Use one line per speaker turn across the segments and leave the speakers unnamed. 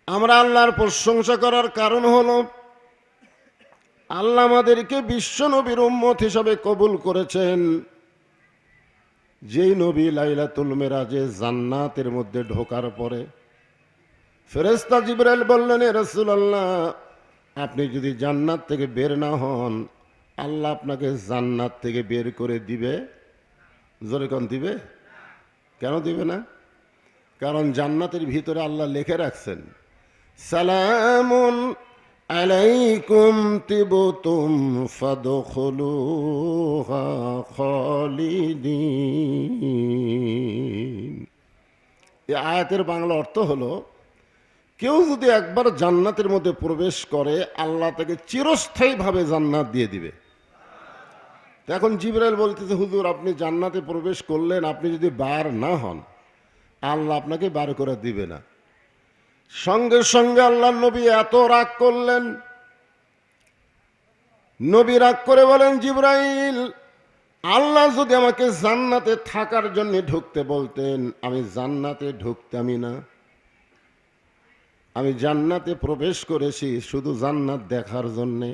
আমরা আল্লাহর প্রশংসা করার কারণ হলো আল্লাহ আমাদেরকে বিশ্ব নবীর উম্মত হিসাবে কবুল করেছেন। যেই নবী লাইলাতুল মেরাজে জান্নাতের মধ্যে ঢোকার পরে ফেরেশতা জিবরাইল বললেন, এ রাসূলুল্লাহ, আপনি যদি জান্নাত থেকে বের না হন, আল্লাহ আপনাকে জান্নাত থেকে বের করে দিবে। জোরে কোন দিবে? কেন দিবে না? কারণ জান্নাতের ভিতরে আল্লাহ লিখে রাখছেন, সালামুন আলাইকুম তিবতুম ফাদখুলুহা খালিদিন। এই আয়াতের বাংলা অর্থ হলো, কেউ যদি একবার জান্নাতের মধ্যে প্রবেশ করে আল্লাহ তাকে চিরস্থায়ীভাবে জান্নাত দিয়ে দিবে। এখন জিবরাইল বলতেছে, হুজুর আপনি জান্নাতে প্রবেশ করলেন, আপনি যদি বার না হন আল্লাহ আপনাকে বার করে দিবে না। সঙ্গে সঙ্গে আল্লাহ নবী এত রাগ করলেন, নবী রাগ করে বলেন, জিবরাইল, আল্লাহ যদি আমাকে জান্নাতে থাকার জন্য ঢুকতে বলতেন আমি জান্নাতে ঢুকতামই না। আমি জান্নাতে প্রবেশ করেছি শুধু জান্নাত দেখার জন্যে।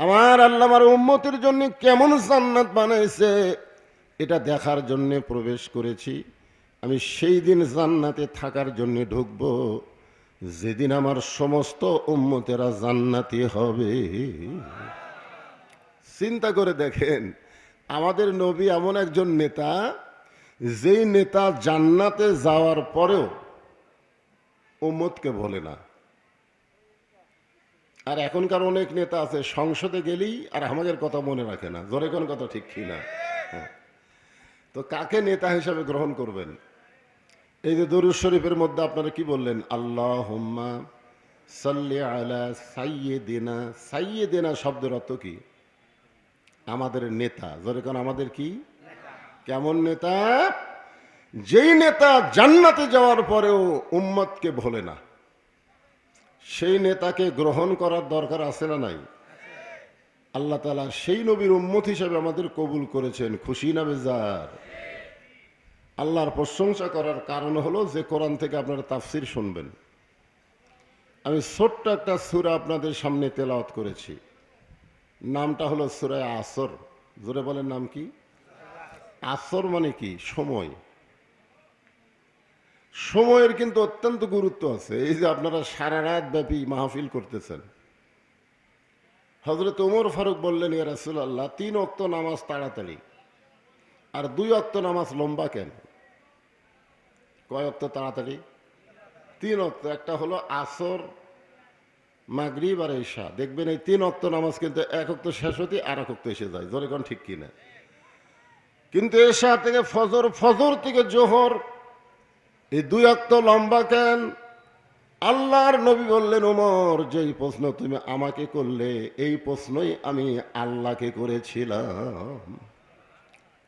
আমার আল্লাহ আমার উম্মতের জন্য কেমন জান্নাত বানাইছে এটা দেখার জন্য প্রবেশ করেছি। আমি সেই দিন জান্নাতে থাকার জন্য ঢুকব যেদিন আমার সমস্ত উম্মতেরা জান্নাতি হবে। চিন্তা করে দেখেন, আমাদের নবী এমন একজন নেতা, যেই নেতা জান্নাতে যাওয়ার পরেও উম্মতকে বলে না। আর এখনকার অনেক নেতা আছে সংসদে গেলেই আর আমাদের কথা মনে রাখে না। জোরে কোন কথা ঠিক কি না? তো কাকে নেতা হিসাবে গ্রহণ করবেন? এই যে দরুদ শরীফের মধ্যে আপনারা কি বললেন? আল্লাহুম্মা সাল্লি আলা সাইয়্যিদিনা। সাইয়্যিদিনা শব্দের অর্থ কি? আমাদের নেতা। জোরে কোন আমাদের কি? কেমন নেতা? যেই নেতা জান্নাতে যাওয়ার পরেও উম্মতকে ভোলে না, সেই নেতাকে গ্রহণ করার দরকার আছে না নাই? আল্লাহ তাআলা সেই নবীর উম্মত হিসেবে আমাদের কবুল করেছেন। খুশি না বেজার? আল্লাহর প্রশংসা করার কারণ হলো যে কোরআন থেকে আপনারা তাফসির শুনবেন। আমি ছোট্ট একটা সূরা আপনাদের সামনে তেলাওয়াত করেছি, নামটা হলো সূরা আসর। জোরে বলেন, নাম কি? আসর মানে কি? সময়। সময়ের কিন্তু অত্যন্ত গুরুত্ব আছে। এই যে আপনারা সারা রাত ব্যাপী মাহফিল করতেছেন, হযরত ওমর ফারুক বললেন, ইয়া রাসূলুল্লাহ, 3 ওয়াক্ত নামাজ তাড়াতাড়ি আর 2 ওয়াক্ত নামাজ লম্বা কেন? কয় ওয়াক্ত তাড়াতাড়ি? 3 ওয়াক্ত। একটা হলো আসর, মাগরিব আর ইশা। দেখবেন এই 3 ওয়াক্ত নামাজ কিন্তু 1 ওয়াক্ত শেষ হতে আর 1 ওয়াক্ত এসে যায়। জোরে কোন ঠিক কিনা? কিন্তু ইশা থেকে ফজর, ফজর থেকে জোহর, এই 2 ওয়াক্ত লম্বা কেন? আল্লাহর নবী বললেন, ওমর, যেই প্রশ্ন তুমি আমাকে করলে এই প্রশ্নই আমি আল্লাহকে করেছিলাম।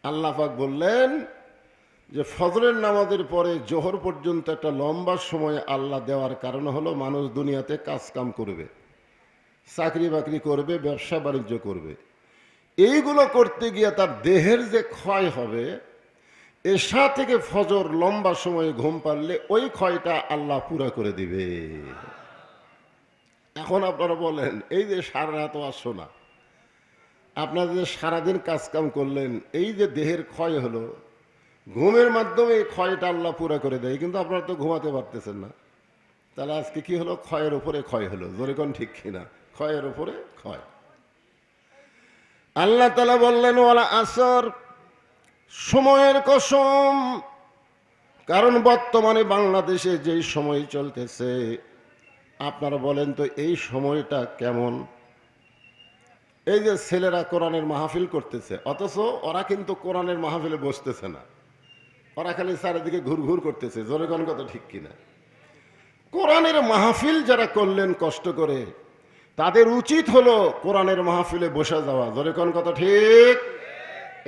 আল্লাহ পাক বললেন যে ফজরের নামাজের পরে জোহর পর্যন্ত একটা লম্বা সময় আল্লাহ দেওয়ার কারণ হলো মানুষ দুনিয়াতে কাজ কাম করবে, চাকরি বাকরি করবে, ব্যবসা বাণিজ্য করবে। এইগুলো করতে গিয়ে তার দেহের যে ক্ষয় হবে, এশা থেকে ফজর লম্বা সময়ে ঘুম পারলে ওই ক্ষয়টা আল্লাহ পুরা করে দিবে। এখন আপনারা বলেন, এই যে সারা রাত আসো না, আপনারা যে সারাদিন কাজকাম করলেন, এই যে দেহের ক্ষয় হলো, ঘুমের মাধ্যমে এই ক্ষয়টা আল্লাহ পুরা করে দেয়, কিন্তু আপনারা তো ঘুমাতে পারতেছেন না। তাহলে আজকে কি হলো? ক্ষয়ের উপরে ক্ষয় হলো। জোরে কোন ঠিক কিনা? ক্ষয়ের উপরে ক্ষয়। আল্লাহ তাআলা বললেন, ওয়ালা আসর, সময়ের কসম। কারণ বর্তমানে বাংলাদেশে যেই সময় চলতেছে, আপনারা বলেন তো এই সময়টা কেমন? এই যে ছেলেরা কোরআনের মাহফিল করতেছে, অথচ ওরা কিন্তু কোরআনের মাহফিলে বসতেছে না, ওরা খালি চারিদিকে ঘুরঘুর করতেছে। জোরে কোন কথা ঠিক কিনা? কোরআনের মাহফিল যারা করলেন কষ্ট করে, তাদের উচিত হলো কোরআনের মাহফিলে বসে যাওয়া। জোরে কোন কথা ঠিক?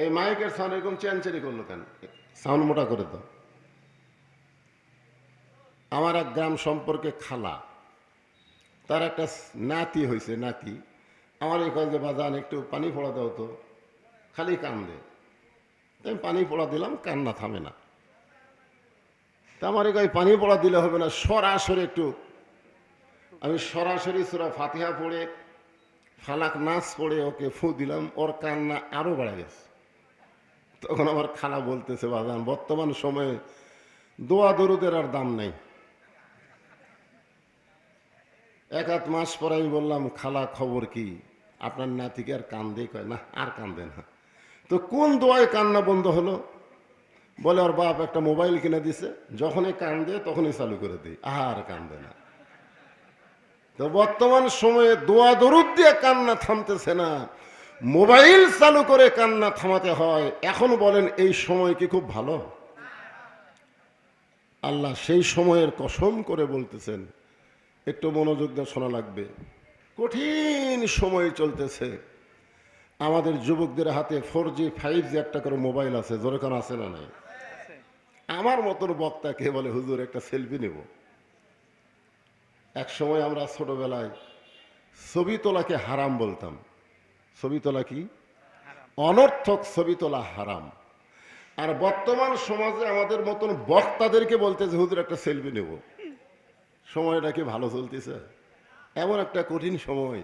এই মাইকের সাউন্ড এরকম চ্যানচেরি করলো কেন? সাউন্ড মোটা করে দাও। আমার এক গ্রাম সম্পর্কে খালা, তার একটা নাতি হয়েছে। নাতি আমার এই কয় যে, বাজান একটু পানি পড়া দাও তো, খালি কান্দে। আমি পানি পড়া দিলাম, কান্না থামে না। তা আমার এই কয় পানি পড়া দিলে হবে না, সরাসরি একটু আমি সরাসরি সূরা ফাতিহা পড়ে ফালাক নাস পড়ে ওকে ফু দিলাম, ওর কান্না আরো বেড়ে গেছে। তখন আমার খালা বলতেছে, বাজান বর্তমান সময়ে দোয়া দরুদের আর দাম নাই। এক আধ মাস পরে আমি বললাম, খালা খবর কি, আপনার নাতিকে আর কান্দে? কয় না, আর কান্দে না। তো কোন দোয়ায় কান্না বন্ধ হলো? বলে ওর বাপ একটা মোবাইল কিনে দিছে, যখনই কান্দে তখনই চালু করে দিই, আর কান্দে না। তো বর্তমান সময়ে দোয়া দরুদ দিয়ে কান্না থামতেছে না, মোবাইল চালু করে কান্না থামাতে হয়। এখন বলেন এই সময় কি খুব ভালো? আল্লাহ সেই সময়ের কসম করে বলতেছেন, একটু মনোযোগ দিয়ে শোনা লাগবে। কঠিন সময় চলতেছে, আমাদের যুবকদের হাতে 4G 5G একটা করে মোবাইল আছে, জোরে কান আছে না নাই? আমার মতন বক্তাকে বলে, হুজুর একটা সেলফি নেব। এক সময় আমরা ছোটবেলায় ছবি তোলাকে হারাম বলতাম। ছবি তোলা কি? অনর্থক ছবি তোলা হারাম। আর বর্তমান সমাজে আমাদের মতন বক্তাদেরকে বলতে যে হুজুর একটা সেলফি নেব। সময়টা কি ভালো চলতেছে? এমন একটা কঠিন সময়,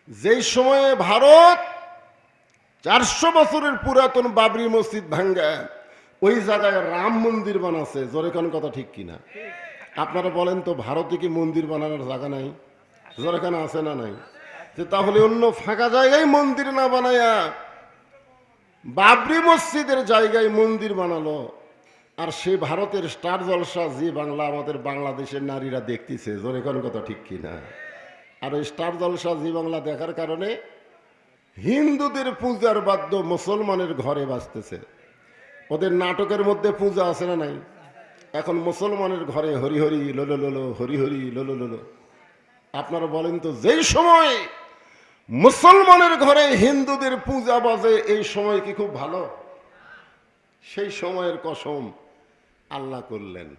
যেই সময়ে ভারত 400 বছরের পুরাতন বাবরি মসজিদ ভাঙ্গা ওই জায়গায় রাম মন্দির বানাচ্ছে। জোরে কোন কথা ঠিক কিনা? আপনারা বলেন তো, ভারতে কি মন্দির বানানোর জায়গা নাই? জোরে কান আছে না নাই? যে তাহলে অন্য ফাঁকা জায়গায় মন্দির না বানায়া বাবরি মসজিদের জায়গায় মন্দির বানালো। আর সে ভারতের স্টার জলসা জি বাংলা আমাদের বাংলাদেশের নারীরা দেখতেছে। জোরে কোন কথা ঠিক কিনা? আর ওই স্টার জলসা জি বাংলা দেখার কারণে হিন্দুদের পূজার বাদ্য মুসলমানের ঘরে বাজতেছে। ওদের নাটকের মধ্যে পূজা আছে না নাই? এখন মুসলমানের ঘরে হরি হরি লোলো লোলো, হরি হরি লোলো লোলো। আপনারা বলেন তো, যেই সময় মুসলমানের ঘরে হিন্দুদের পূজা বাজে, এই সময় কি খুব ভালো? সেই সময়ের কসম আল্লাহ করলেন।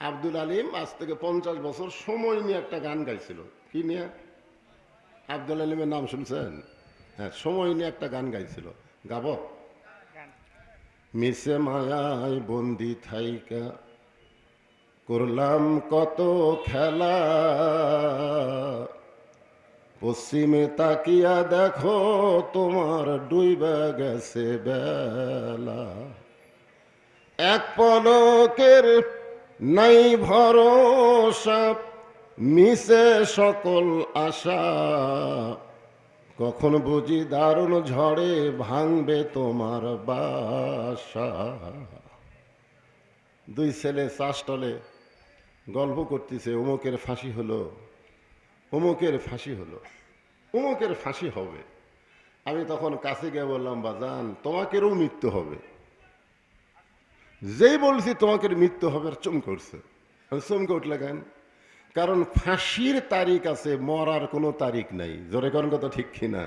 আব্দুল আলিম আজ থেকে 50 বছর সময় নিয়ে একটা গান গাইছিল। কি নিয়ে? আব্দুল আলিমের নাম শুনছেন? হ্যাঁ, সময় নিয়ে একটা গান গাইছিল। গাবো? মিশে মায়ায় বন্দি থাইকা করলাম কত খেলা, পশ্চিমে তাকিয়া দেখো তোমার ডুইবা গেছে বেলা, এক পলকের নাই ভরসা, মিশে সকল আশা, কখন বুঝি দারুণ ঝড়ে ভাঙবে তোমার বাসা। দুই ছেলে চাষটলে গল্প করতেছে, অমুকের ফাঁসি হলো, অমুকের ফাঁসি হলো, অমুকের ফাঁসি হবে। আমি তখন কাছে গিয়ে বললাম, বাজান তোমাকেরও মৃত্যু হবে। যেই বলছি তোমাকে মৃত্যু হবে, আর চমকে উঠছে। আমি চমকে উঠলে কেন? কারণ ফাঁসির তারিখ আছে, মরার কোনো তারিখ নাই। জোরে কোন কথা ঠিক কিনা?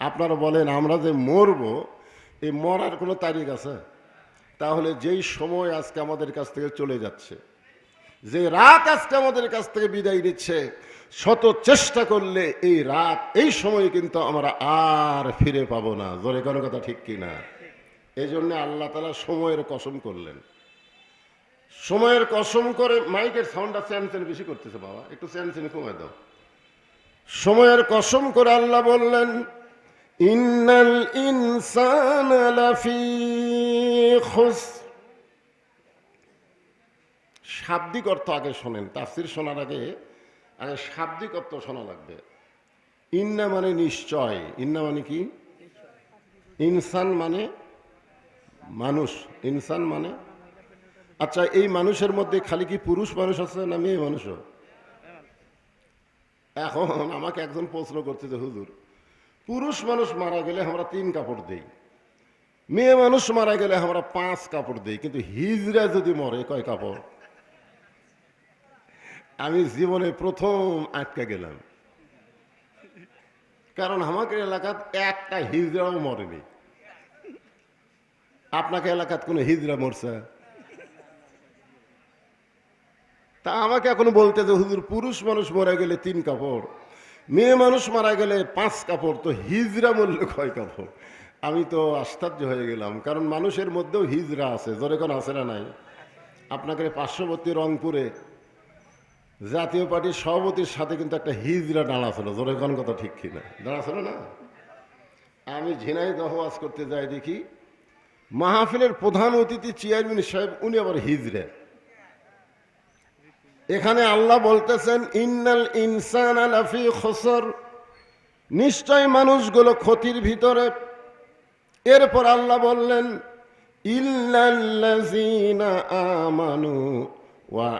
আপনারা বলেন, আমরা যে মরবো, এই মরার কোনো তারিখ আছে? তাহলে যেই সময় আজকে আমাদের কাছ থেকে চলে যাচ্ছে, যে রাত আজকে আমাদের কাছ থেকে বিদায় নিচ্ছে, শত চেষ্টা করলে এই রাত, এই সময় কিন্তু আমরা আর ফিরে পাবো না। জোরে কোন কথা ঠিক কিনা? এই জন্য আল্লাহ তাআলা সময়ের কসম করলেন। সময়ের কসম করে, মাইকের সাউন্ডটা চ্যানচেন বেশি করতেছে বাবা, একটু চ্যানচেন কমায় দাও। সময়ের কসম করে আল্লাহ বললেন, ইন্নাল ইনসানা লাফি খুসর। শাব্দিক অর্থ আগে শোনেন, তাফসীর শোনার আগে শাব্দিক অর্থ শোনা লাগবে। ইন্না মানে নিশ্চয়। ইন্না মানে কি? ইনসান মানে মানুষ। ইনসান মানে, আচ্ছা এই মানুষের মধ্যে খালি কি পুরুষ মানুষ আছে না মেয়ে মানুষও? এখন আমাকে একজন প্রশ্ন করছে যে হুজুর, পুরুষ মানুষ মারা গেলে আমরা 3 কাপড় দেই, মেয়ে মানুষ মারা গেলে আমরা 5 কাপড় দেই, কিন্তু হিজড়া যদি মরে কয় কাপড়? আমি জীবনে প্রথম আটকে গেলাম, কারণ আমাকে এলাকাত একটা হিজড়াও মরেনি। আপনাকে এলাকাত কোনো হিজড়া মরছে? তা আমাকে এখন বলতে যে হুজুর, পুরুষ মানুষ মারা গেলে 3 কাপড়, মেয়ে মানুষ মারা গেলে 5 কাপড়, তো হিজড়া মরলে কয় কাপড়? আমি তো আশ্চর্য হয়ে গেলাম, কারণ মানুষের মধ্যেও হিজড়া আছে। জোরে কোন আছে না নাই? আপনাকে পার্শ্ববর্তী রংপুরে জাতীয় পার্টির সভাপতির সাথে কিন্তু একটা হিজড়া দাঁড়া ছিল, জোরে কোন কথা ঠিক কিনা, দাঁড়া ছিল না? আমি ঝিনাইদহ ওয়াজ করতে যাই, দেখি মাহফিলের প্রধান অতিথি চেয়ারম্যান সাহেব, উনি আবার হিজড়ে। এখানে আল্লাহ বলতেছেন ইন্নাল ইনসানা লাফি খুসর, নিশ্চয় মানুষগুলো ক্ষতির ভিতরে। এরপর আল্লাহ বললেন ইল্লাল্লাযীনা আমানু ওয়া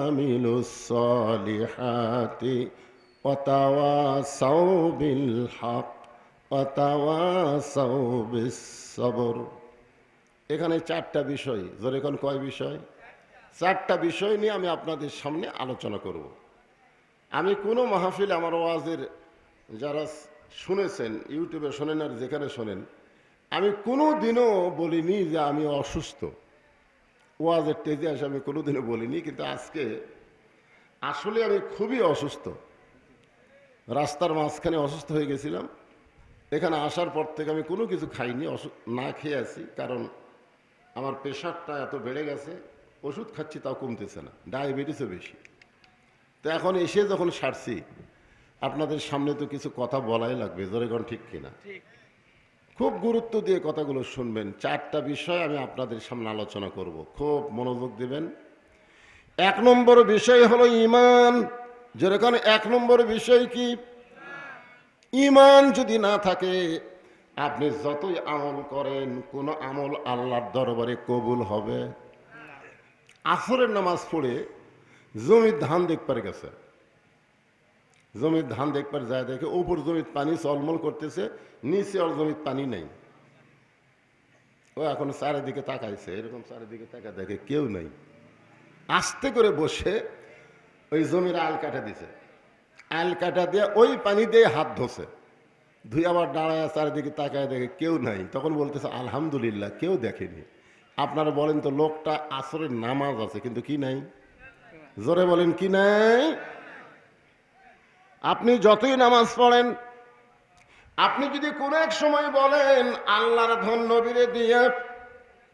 আমিলুস সলিহাতি ওয়া তাওয়াসাউ বিল হক ওয়া তাওয়াসাউ বিস সবর। এখানে চারটা বিষয়, জোরে কোন কয় বিষয়? চারটা বিষয় নিয়ে আমি আপনাদের সামনে আলোচনা করব। আমি কোনো মাহফিল আমার ওয়াজের যারা শুনেছেন, ইউটিউবে শোনেন আর যেখানে শোনেন, আমি কোনো দিনও বলিনি যে আমি অসুস্থ। ওয়াজের টেজে আসে আমি কোনো দিনও বলিনি, কিন্তু আজকে আসলে আমি খুবই অসুস্থ। রাস্তার মাঝখানে অসুস্থ হয়ে গেছিলাম। এখানে আসার পর থেকে আমি কোনো কিছু খাইনি, না খেয়ে আছি, কারণ আমার প্রেশারটা এত বেড়ে গেছে। ওষুধ খাচ্ছি তাও কমতেছে না, ডায়াবেটিসও বেশি। তো এখন এসে যখন সারছি, আপনাদের সামনে তো কিছু কথা বলাই লাগবে, জোরে কোন ঠিক কিনা? খুব গুরুত্ব দিয়ে কথাগুলো শুনবেন। চারটা বিষয় আমি আপনাদের সামনে আলোচনা করব, খুব মনোযোগ দিবেন। এক নম্বর বিষয় হলো ঈমান। যেরকম এক নম্বর বিষয় কি? ঈমান যদি না থাকে, আপনি যতই আমল করেন, কোনো আমল আল্লাহর দরবারে কবুল হবে? আসরের নামাজ পড়ে জমির ধান দেখবার গেছে, জমির ধান দেখবার যায়, দেখে উপর জমির পানি চলমল করতেছে, নিচে আর জমির পানি নেই। ও এখন চারিদিকে তাকাইছে, এরকম চারিদিকে তাকা, দেখে কেউ নেই। আস্তে করে বসে ওই জমির আল কাটা দিছে, আল কাটা দিয়ে ওই পানি দিয়ে হাত ধোছে, ধুই আবার দাঁড়ায় চারিদিকে তাকায়, দেখে কেউ নাই। তখন বলতেছে আলহামদুলিল্লাহ, কেউ দেখেনি। আপনারা বলেন তো, লোকটা আসরের নামাজ আছে কিন্তু কি নাই? জোরে বলেন, কি নাই? আপনি যতই নামাজ পড়েন, আপনি যদি কোন এক সময় বলেন আল্লাহর ধন নবীরে দিয়ে,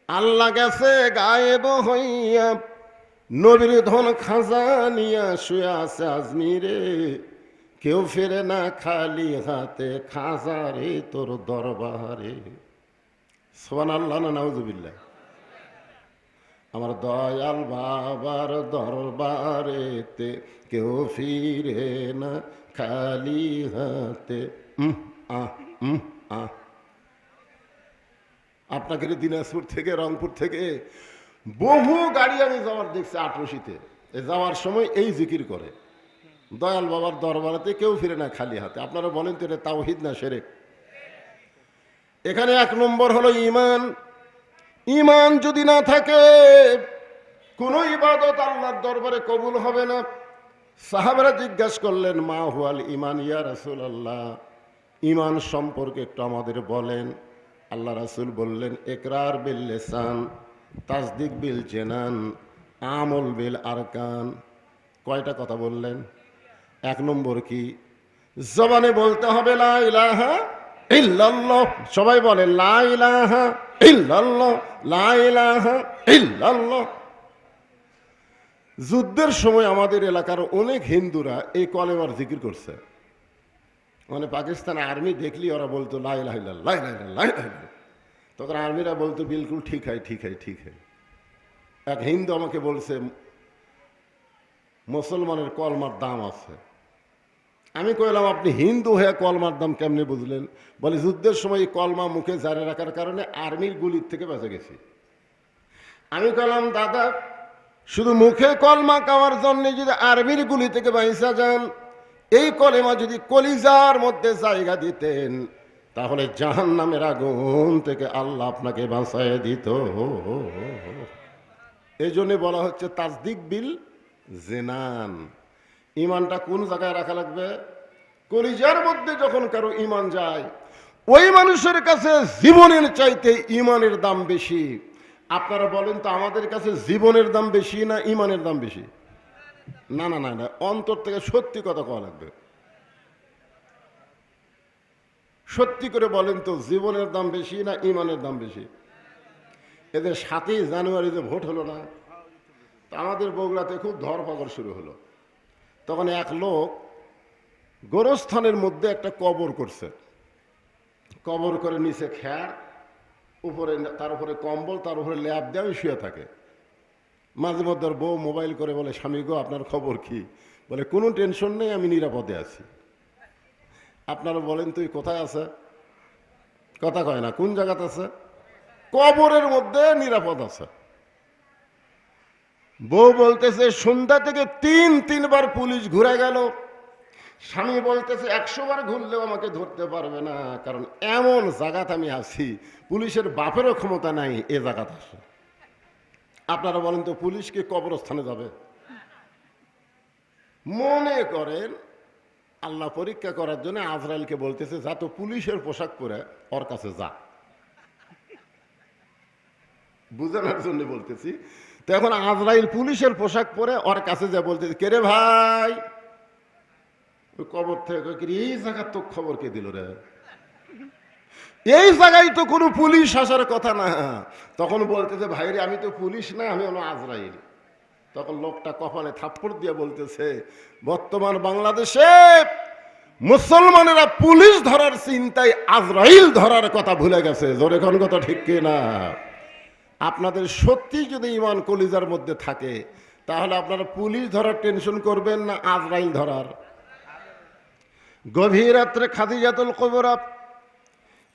আল্লাহ গেছে গায়েব হইয়া, নবীর ধন খাজা নিয়া শুয়ে আছে আজমিরে, কেউ ফেরে না খালি হাতে, খাজা রে তোর দরবারে। সুবহানাল্লাহ না নাউজুবিল্লাহ? আমার দয়াল বাবার দরবারেতে কেউ ফিরে না খালি হাতে। আপনাকে দিনাজপুর থেকে, রংপুর থেকে বহু গাড়ি আমি যাওয়ার দেখছি, আটরশিতে যাওয়ার সময় এই জিকির করে, দয়াল বাবার দরবারেতে কেউ ফিরে না খালি হাতে। আপনারা বলেন তো, এটা তাওহীদ না শিরক? এখানে এক নম্বর হলো ঈমান। ঈমান যদি না থাকে, কোনো ইবাদত আল্লাহর দরবারে কবুল হবে না। সাহাবারা জিজ্ঞাসা করলেন মা হুয়াল ঈমান ইয়া রাসূলুল্লাহ, ঈমান সম্পর্কে একটু আমাদের বলেন। আল্লাহ রাসূল বললেন ইকরার বিল লিসান, তাসদিক বিল জানান, আমল বিল আরকান। কয়টা কথা বললেন? এক নম্বর কি? জবানে বলতে হবে লা ইলাহা ইল্লাল্লাহ। সবাই বলে লা ইলাহা ইল্লাল্লাহ, লা ইলাহা ইল্লাল্লাহ। যুদ্ধের সময় আমাদের এলাকার অনেক হিন্দুরা এই কলেমার জিকির করছে। মানে পাকিস্তান আর্মি দেখলি ওরা বলতো লা ইলাহা ইল্লাল্লাহ, লা ইলাহা ইল্লাল্লাহ, লা ইলাহা ইল্লাল্লাহ। তখন আর্মিরা বলতো বিলকুল ঠিক হয়, ঠিক হয়, ঠিক হয়। এক হিন্দু আমাকে বলছে মুসলমানের কলমার দাম আছে। আমি কইলাম আপনি হিন্দু হয়ে কলমার দাম কেমনে বুঝলেন? বলে যুদ্ধের সময় কলমা মুখে জারি রাখার কারণে আর্মির গুলির থেকে বেঁচে গেছি। আমি কইলাম দাদা, শুধু মুখে কলমা খাওয়ার জন্য যদি আর্মির গুলি থেকে বাইসা যান, এই কলেমা যদি কলিজার মধ্যে জায়গা দিতেন, তাহলে জাহান্নামের আগুন থেকে আল্লাহ আপনাকে বাঁচায় দিত। এই জন্য বলা হচ্ছে তাসদিক বিল জেনান। ইমানটা কোন জায়গায় রাখা লাগবে? কলিজার মধ্যে যখন কারো ইমান যায়, ওই মানুষের কাছে জীবনের চাইতে ইমানের দাম বেশি। আপনারা বলেন তো, আমাদের কাছে জীবনের দাম বেশি না ইমানের দাম বেশি? না না না না, অন্তর থেকে সত্যি কথা কওয়া লাগবে। সত্যি করে বলেন তো, জীবনের দাম বেশি না ইমানের দাম বেশি? এদের 7ই জানুয়ারিতে ভোট হলো না, তা আমাদের বগুড়াতে খুব ধরপাকড় শুরু হলো। তখন এক লোক গোরস্থানের মধ্যে একটা কবর করছে, কবর করে নিচে খ্যার, উপরে তার উপরে কম্বল, তার উপরে ল্যাপ দেওয়া শুয়ে থাকে। মাঝে মধ্যে ওর বউ মোবাইল করে বলে, স্বামী গো আপনার খবর কি? বলে কোনো টেনশন নেই, আমি নিরাপদে আছি। আপনারা বলেন তুই কোথায় আছে? কথা কয় না, কোন জায়গাতে আছে? কবরের মধ্যে নিরাপদ আছে। বউ বলতেছে সন্ধ্যা থেকে তিনবার পুলিশ ঘুরে গেল। স্বামী বলতেছে 100 বার ঘুরলেও আমাকে ধরতে পারবে না, কারণ এমন জায়গাতে আমি আছি পুলিশের বাপেরও ক্ষমতা নাই এ জায়গাতে আসে। আপনারা বলেন তো পুলিশ কি কবরস্থানে যাবে? মনে করেন আল্লাহ পরীক্ষা করার জন্য আজরাইলকে বলতেছে যা তো পুলিশের পোশাক পরে ওর কাছে যা, বুঝানোর জন্য বলতেছি। তো এখন আজরাইল পুলিশের পোশাক পরে ওর কাছে যা বলতেছে, কে রে ভাই? ওই কবর থেকে এই জায়গার তো খবর কে দিল রে? এই জায়গায় তো কোনো পুলিশ আসার কথা না। তখন বলতেছে ভাই রে, আমি তো পুলিশ না, আমি হলো আজরাইল। তখন লোকটা কপালে থাপ্পড় দিয়ে বলতেছে, বর্তমান বাংলাদেশে মুসলমানেরা পুলিশ ধরার চিন্তায় আজরাইল ধরার কথা ভুলে গেছে। জোরে কোন কথা ঠিক কিনা? আপনাদের সত্যি যদি ঈমান কলিজার মধ্যে থাকে তাহলে আপনারা পুলিশ ধরার টেনশন করবেন না আজরাইল ধরার। গভীর রাত্রে খাদিজাতুল কুবরা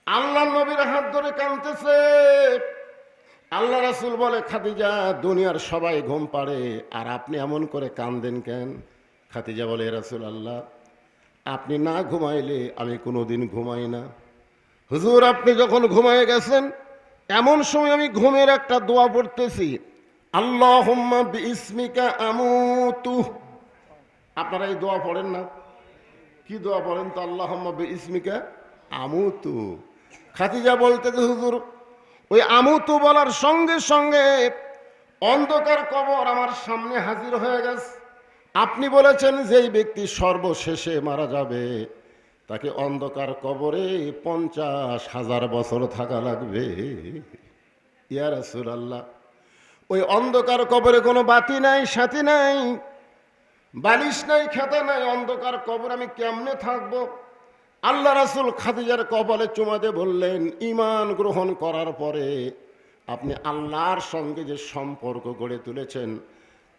আল্লাহ নবীর হাত ধরে কাঁদতেছে। আল্লাহ রাসূল বলে, খাদিজা দুনিয়ার সবাই ঘুম পাড়ে আর আপনি এমন করে কাঁদেন কেন? খাদিজা বলে, রাসূল আল্লাহ আপনি না ঘুমাইলে আমি কোনোদিন ঘুমাই না। হুজুর আপনি যখন ঘুমায় গেছেন এমন সময় আমি ঘুমের একটা দোয়া পড়তেছি, আল্লাহুম্মা বিইসমিকা আমুতু। আপনারা এই দোয়া পড়েন না? কি দোয়া পড়েন তো? আল্লাহুম্মা বিইসমিকা আমুতু। খাদিজা বলতেছে, হুজুর ওই আমুতু বলার সঙ্গে সঙ্গে অন্ধকার কবর আমার সামনে হাজির হয়ে গেছে। আপনি বলেছেন যেই ব্যক্তি সর্বশেষে মারা যাবে তাকে অন্ধকার কবরে 50,000 বছর থাকা লাগবে। ইয়া রাসূলুল্লাহ, ওই অন্ধকার কবরে কোনো বাতি নাই, সাথী নাই, বালিশ নাই, খেতা নাই, অন্ধকার কবর আমি কেমনে থাকবো? আল্লাহ রাসূল খাদিজার কপালে চুমা দিয়ে বললেন, ঈমান গ্রহণ করার পরে আপনি আল্লাহর সঙ্গে যে সম্পর্ক গড়ে তুলেছেন,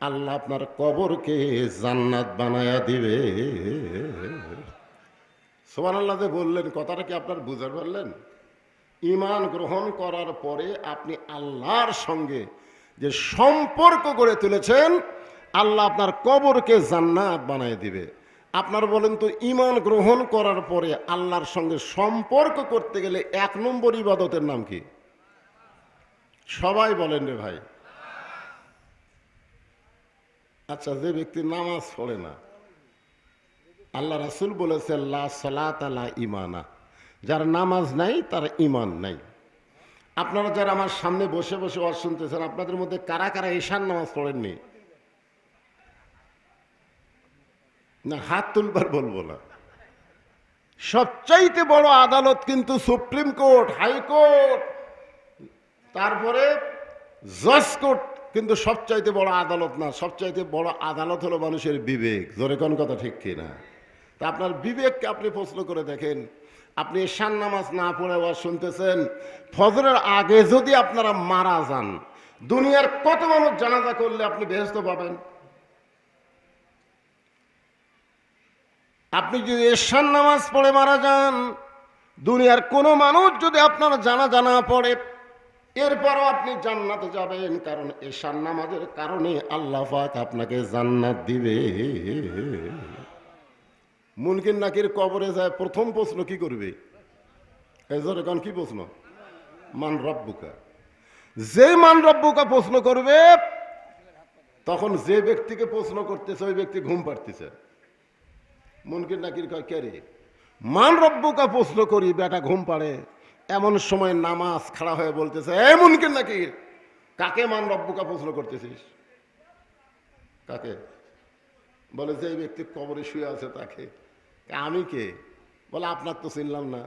আল্লাহ আপনার কবরকে জান্নাত বানায়া দিবে। সুবহানাল্লাহ যে বললেন, কথাটা কি আপনার বুঝতে পারলেন? ঈমান গ্রহণ করার পরে আপনি আল্লাহর সঙ্গে যে সম্পর্ক গড়ে তুলেছেন, আল্লাহ আপনার কবরকে জান্নাত বানায় দিবে। আপনার বলেন তো ঈমান গ্রহণ করার পরে আল্লাহর সঙ্গে সম্পর্ক করতে গেলে 1 নম্বর ইবাদতের নাম কি? সবাই বলেন রে ভাই। আচ্ছা, যে ব্যক্তি নামাজ পড়ে না, আল্লাহ রাসূল বলেছেন লা সালাতা লা ঈমানা, যার নামাজ নাই তার ঈমান নাই। আপনারা যারা আমার সামনে বসে বসে ওয়াজ শুনতেছেন, আপনাদের মধ্যে কারা কারা ঈশার নামাজ পড়েননি? না, হাত তুলবার বলবো না। সবচাইতে বড় আদালত কিন্তু সুপ্রিম কোর্ট, হাইকোর্ট, তারপরে জজ কোর্ট, কিন্তু সবচাইতে বড় আদালত না। সবচাইতে বড় আদালত হলো মানুষের বিবেক। জোরে কোন কথা ঠিক কিনা? তা আপনার বিবেককে আপনি প্রশ্ন করে দেখেন। আপনি ঈশার নামাজ না পড়ে ওয়াজ শুনতেছেন, ফজরের আগে যদি আপনারা মারা যান, দুনিয়ার কত মানুষ জানাজা করলে আপনি বেহেশত পাবেন? আপনি যদি ঈশার নামাজ পড়ে মারা যান, দুনিয়ার কোনো মানুষ যদি আপনার জানাজা না পড়ে, এরপরও আপনি জান্নাতে যাবেন, কারণ ঈশার নামাজের কারণে আল্লাহ পাক আপনাকে জান্নাত দিবে। মুনকির নাকির কবরে যায় প্রথম প্রশ্ন কি করবে? এখন কি প্রশ্ন? মান রব্বুকা। যে মান রব্বুকা প্রশ্ন করবে, তখন যে ব্যক্তিকে প্রশ্ন করতেছে ওই ব্যক্তি ঘুম পাড়তেছে। মুনকির নাকির কয়, কে রে? মান রব্বুকা প্রশ্ন করি, বেটা ঘুম পাড়ে। এমন সময় নামাজ খাড়া হয়ে বলতেছে, এ মুনকির নাকির, কাকে মান রব্বুকা প্রশ্ন করতেছিস? কাকে? বলে যে ব্যক্তি কবরে শুয়ে আছে তাকে। আমি কে? বলে আপনার তো চিনলাম না।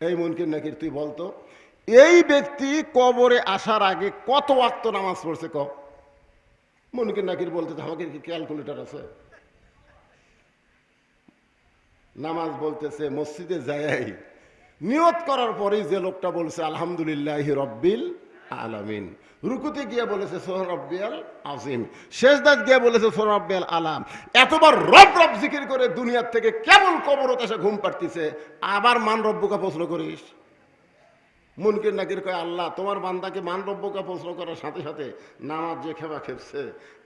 এই মুনকির নাকির, তুই বলতো এই ব্যক্তি কবরে আসার আগে কত ওয়াক্ত নামাজ পড়ছে? মুনকির নাকির বলতেছে আমাকে কি ক্যালকুলেটর আছে? নামাজ বলতেছে মসজিদে যাই নিয়ত করার পরেই যে লোকটা বলছে আলহামদুলিল্লাহি রব্বিল আলামিন, রুকুতে গিয়ে বলেছে সুবহান রাব্বিয়াল আযীম, সেজদাত গিয়ে বলেছে সুবহান রাব্বিয়াল আলাম। এতবার রব রব জিকির করে দুনিয়ার থেকে কেবল কবরত এসে ঘুম পাড়তিছে, আবার মান রব্বুকা প্রশ্ন করিস। মুনকির নাকির কয় আল্লাহ তোমার বান্দাকে মান রব্বুকা প্রশ্ন করার সাথে সাথে নামাজ যে খেপা খেপছে,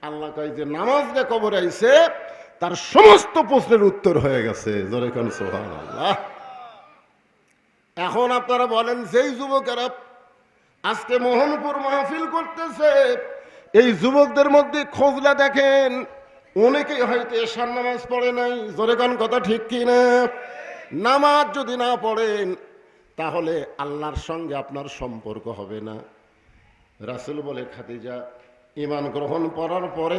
আল্লাহ কয় যে নামাজ যে কবরে আইছে তার সমস্ত প্রশ্নের উত্তর হয়ে গেছে। জোরে কোন সুবহানাল্লাহ। এখন আপনারা বলেন যেই যুবকেরা আজকে মোহনপুর মাহফিল করতেছে, এই যুবকদের মধ্যে খোঁজলা দেখেন অনেকেই হয়তো এশার নামাজ পড়ে নাই। জোরে কোন কথা ঠিক কিনা? নামাজ যদি না পড়েন তাহলে আল্লাহর সঙ্গে আপনার সম্পর্ক হবে না। রাসূল বলে খাদিজা ঈমান গ্রহণ করার পরে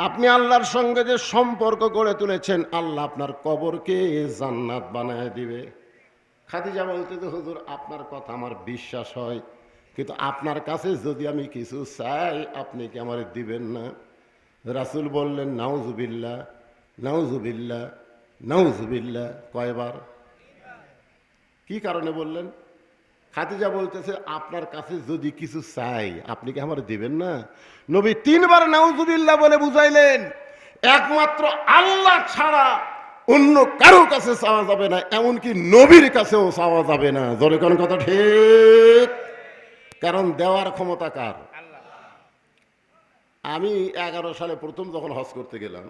আপনি আল্লাহর সঙ্গে যে সম্পর্ক গড়ে তুলেছেন আল্লাহ আপনার কবরকে জান্নাত বানায় দিবে। খাদিজা বলতে যে হুজুর আপনার কথা আমার বিশ্বাস হয়, কিন্তু আপনার কাছে যদি আমি কিছু চাই আপনি কি আমার দিবেন না? রাসূল বললেন নাউজুবিল্লাহ নাউজুবিল্লাহ নাউজুবিল্লাহ। কয়বার? কি কারণে বললেন? খাদিজা বলতেছে আপনার কাছে যদি কিছু চাই আপনি কি আমার দিবেন না? নবী 3 বার নাউজুবিল্লাহ বলে বুঝাইলেন একমাত্র আল্লাহ ছাড়া অন্য কারো কাছে চাওয়া যাবে না, এমনকি নবীর কাছেও চাওয়া যাবে না। জোরে কোন কথা ঠিক? কারণ দেওয়ার ক্ষমতা কার? আমি 11 সালে প্রথম যখন হজ করতে গেলাম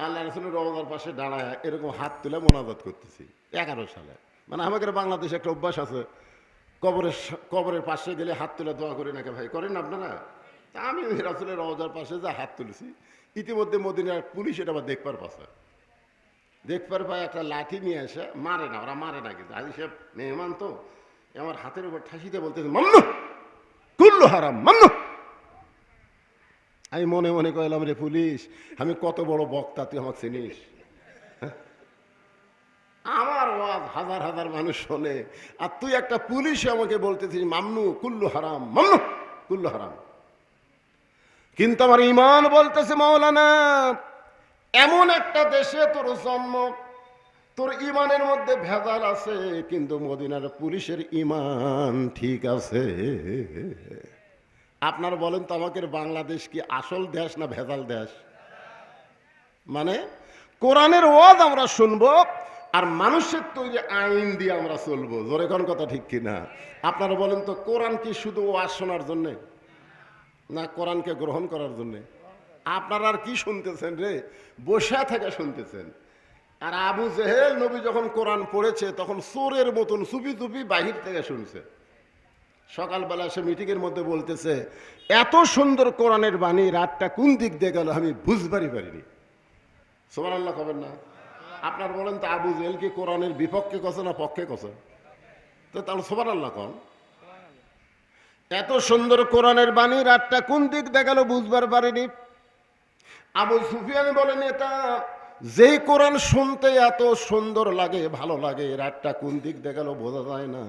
আল্লাহ রাসূলের রওজার পাশে দাঁড়ায় এরকম হাত তুলে মোনাজাত করতেছি 11 সালে। মানে আমাদের বাংলাদেশে একটা অভ্যাস আছে, কবরের পাশে গেলে হাত তুলে দোয়া করি নাকি ভাই, করেন আপনারা? তা আমি রাসূলের রওজার পাশে যা হাত তুলেছি, ইতিমধ্যে মদিনার পুলিশ এটা আবার দেখবার পায় একটা লাঠি নিয়ে এসে মারে না, ওরা মারে না, কিন্তু হাজি সাহেব মেহমান তো আমার হাতের উপর ঠাসিতে বলতেছে মামনু কুল্লু হারাম মামনু। আমি মনে মনে কইলাম রে পুলিশ আমি কত বড় বক্তা তুই আমাকে চিনিস? আমার ওয়াজ হাজার হাজার মানুষ শোনে আর তুই একটা পুলিশ আমাকে বলতেছিস মামনু কুল্লু হারাম মামনু কুল্লু হারাম। কিন্তু আমার ঈমান বলতেছে মাওলানা এমন একটা দেশে তোর জন্ম, তোর ঈমানের মধ্যে ভেজাল আছে, কিন্তু মদিনার পুলিশের ঈমান ঠিক আছে। আপনার বলেন তো আমাদের বাংলাদেশ কি আসল দেশ না ভেজাল দেশ? মানে কোরআনের ওয়াজ আমরা শুনবো আর মানুষের তৈরি আইন দিয়ে আমরা চলবো। জোরে কোন কথা ঠিক কিনা? আপনারা বলেন তো কোরআন কি শুধু ওয়াজ শোনার জন্যে না কোরআনকে গ্রহণ করার জন্যে? আপনারা আর কি শুনতেছেন রে? বসে থেকে শুনতেছেন। আর আবু জেহেল নবী যখন কোরআন পড়েছে তখন চোরের মতন চুপি চুপি বাহির থেকে শুনছে। সকালবেলা সে মিটিংয়ের মধ্যে বলতেছে এত সুন্দর কোরআনের বাণী রাতটা কোন দিক দিয়ে গেল আমি বুঝবারই পারিনি। সুবহানাল্লাহ কবেন না? আপনার বলেন তো আবু জেহেল কি কোরআনের বিপক্ষে কছে না পক্ষে কছে? তো তাহলে সুবহানাল্লাহ কন। এত সুন্দর কোরআনের বাণী রাতটা কোন দিক দিয়ে গেল বুঝবার পারিনি। আবু সুফিয়ান বলেন এটা যেই কোরআন শুনতে এত সুন্দর লাগে ভালো লাগে রাতটা কোন দিক দিয়ে গেল বোঝা যায় না,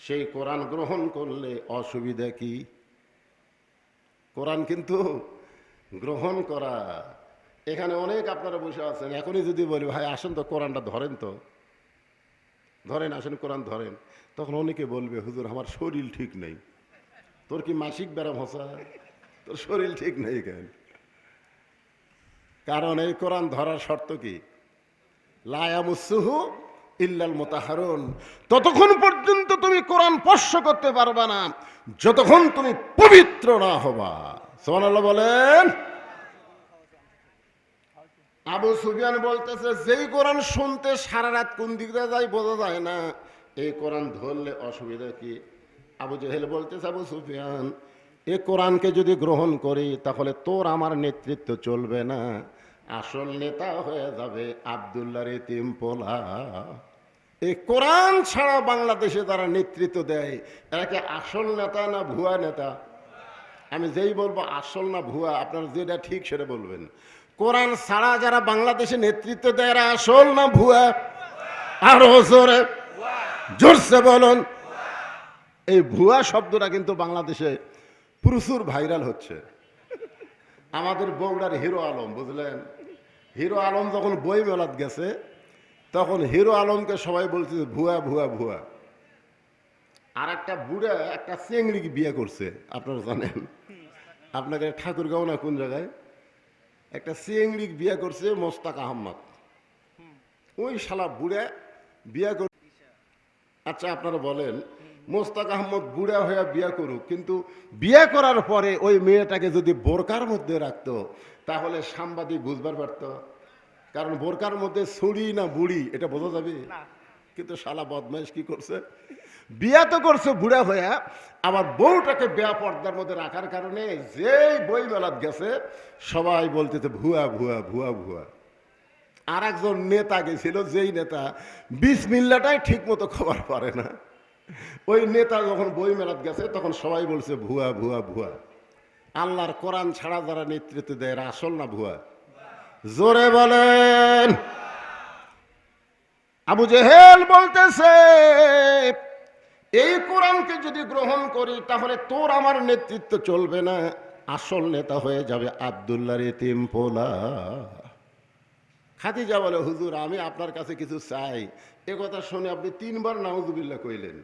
সেই কোরআন গ্রহণ করলে অসুবিধা কি? কোরআন কিন্তু গ্রহণ করা। এখানে অনেক আপনারা বসে আছেন, এখনই যদি বলি ভাই আসেন তো কোরআনটা ধরেন, তো ধরেন, আসেন কোরআন ধরেন, তখন অনেকে বলবে হুজুর আমার শরীর ঠিক নেই। তোর কি মাসিক ব্যারাম হসা? তোর শরীর ঠিক নেই কেন? কারণ এই কোরআন ধরার শর্ত কি? লা ইয়ামাসসুহু ইল্লাল মুতাহহারুন। ততক্ষণ পর্যন্ত তুমি কোরআন স্পর্শ করতে পারবে না যতক্ষণ তুমি পবিত্র না হবা। সুবহানাল্লাহ বলেন। আবু সুফিয়ান বলতেছে যেই কোরআন শুনতে সারা রাত কোন দিক দিয়ে যায় বোঝা যায় না, এই কোরআন ধরলে অসুবিধা কি? আবু জেহেল বলতেছে আবু সুফিয়ান এই কোরআনকে যদি গ্রহণ করি তাহলে তোর আমার নেতৃত্ব চলবে না, আসল নেতা হয়ে যাবে আব্দুল্লাহর এতিম পোলা। এই কোরআন ছাড়া বাংলাদেশে যারা নেতৃত্ব দেয় এরাকে আসল নেতা না ভুয়া নেতা? আমি যেই বলবো আসল না ভুয়া আপনারা যেটা ঠিক সেটা বলবেন। কোরআন ছাড়া যারা বাংলাদেশে নেতৃত্ব দেয় এরা আসল না ভুয়া? আরো জোরে জোরসে বলুন। এই ভুয়া শব্দটা কিন্তু বাংলাদেশে প্রচুর ভাইরাল হচ্ছে। আমাদের বগুড়ার হিরো আলম, বুঝলেন? হিরো আলম যখন বই মেলাত গেছে তখন হিরো আলমকে সবাই বলছে ভুয়া ভুয়া ভুয়া। আর একটা বুড়া একটা চেংড়িকে বিয়ে করছে, আপনারা জানেন। আপনাদের ঠাকুরগাঁও না কোন জায়গায় একটা চেংড়িকে বিয়ে করছে মোস্তাক আহমদ। ওই শালা বুড়া বিয়ে কর। আচ্ছা আপনারা বলেন, মোস্তাক আহমদ বুড়া হয়ে বিয়ে করুক, কিন্তু বিয়ে করার পরে ওই মেয়েটাকে যদি বোরকার মধ্যে রাখতো তাহলে সাংবাদিক বুঝবার পারত, কারণ বোরকার মধ্যে ছুরি না বুড়ি এটা বোঝা যাবে। কিন্তু শালা বদমাইশ কি করছে, বিয়া তো করছে বুড়া হইয়া, আবার বউটাকে বেয়া পর্দার মধ্যে রাখার কারণে যেই বই মেলাত গেছে সবাই বলতেছে ভুয়া ভুয়া ভুয়া ভুয়া। আর একজন নেতা গেছিল, যেই নেতা বিসমিল্লাটাই ঠিক মতো খবর পারে না, ওই নেতা যখন বই মেলাত গেছে তখন সবাই বলছে ভুয়া ভুয়া ভুয়া। আল্লাহর কোরআন ছাড়া যারা নেতৃত্ব দেয় এরা আসল না ভুয়া? জোরে বলেন। আবু জেহেল বলতেছে এই কোরআনকে যদি গ্রহণ করি তাহলে তোর আমার নেতৃত্ব চলবে না, আসল নেতা হয়ে যাবে আব্দুল্লাহর এতিম পোলা। খাদিজা বলে হুজুর আমি আপনার কাছে কিছু চাই। এ কথা শুনে আপনি 3 বার নাউজুবিল্লাহ কইলেন।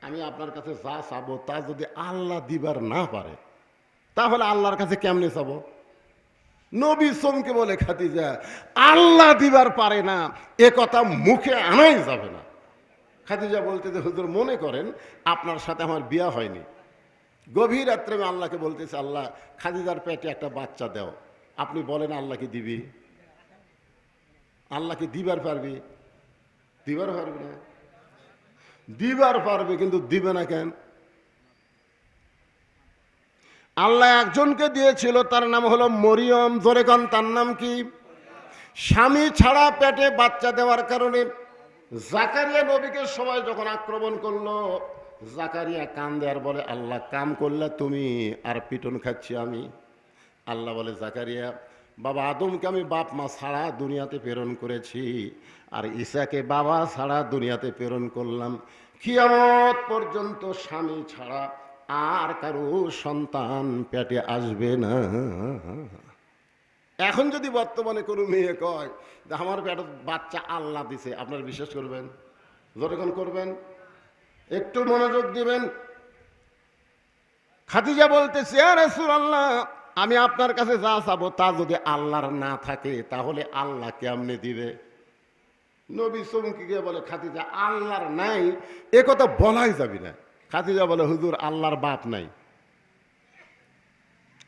আমি আপনার কাছে যা চাবো তা যদি আল্লাহ দিবার না পারে তাহলে আল্লাহর কাছে কেমনে চাবো? নবী সোমকে বলে খাদিজা আল্লাহ দিবার পারে না এ কথা মুখে আনাই যাবে না। খাদিজা বলতে যে হুজুর মনে করেন আপনার সাথে আমার বিয়া হয়নি, গভীর রাত্রে আমি আল্লাহকে বলতেছি আল্লাহ খাদিজার পেটে একটা বাচ্চা দাও, আপনি বলেন আল্লাহকে দিবি? আল্লাহকে দিবার পারবি? দিবার পারবি না। দিবার পারবে কিন্তু দিবে না কেন? আল্লাহ একজনকে দিয়েছিল, তার নাম হলো মরিয়ম। জোরে গান, তার নাম কি? স্বামী ছাড়া পেটে বাচ্চা দেওয়ার কারণে জাকারিয়া নবীকে সবাই যখন আক্রমণ করলো, জাকারিয়া কান্দে আর বলে আল্লাহ কাম করলে তুমি আর পিটন খাচ্ছি আমি। আল্লাহ বলে জাকারিয়া বাবা আদমকে আমি বাপ মা ছাড়া দুনিয়াতে প্রেরণ করেছি, আর ঈসাকে বাবা ছাড়া দুনিয়াতে প্রেরণ করলাম। কিয়ামত পর্যন্ত স্বামী ছাড়া আর কারো সন্তান পেটে আসবে না। এখন যদি বর্তমানে কোনো মেয়ে কয় যে আমার পেটে বাচ্চা আল্লাহ দিছে, আপনারা বিশ্বাস করবেন? যতক্ষণ করবেন একটু মনোযোগ দিবেন। খাদিজা বলতেছে ইয়া রাসূলুল্লাহ আমি আপনার কাছে যা চাবো তা যদি আল্লাহর না থাকে তাহলে আল্লাহ কেমনে দিবে? নবী চমকে গিয়ে বলে খাদিজা আল্লাহর নাই এ কথা বলাই যাবে না। খাদিজা বলে হুজুর আল্লাহর বাপ নাই,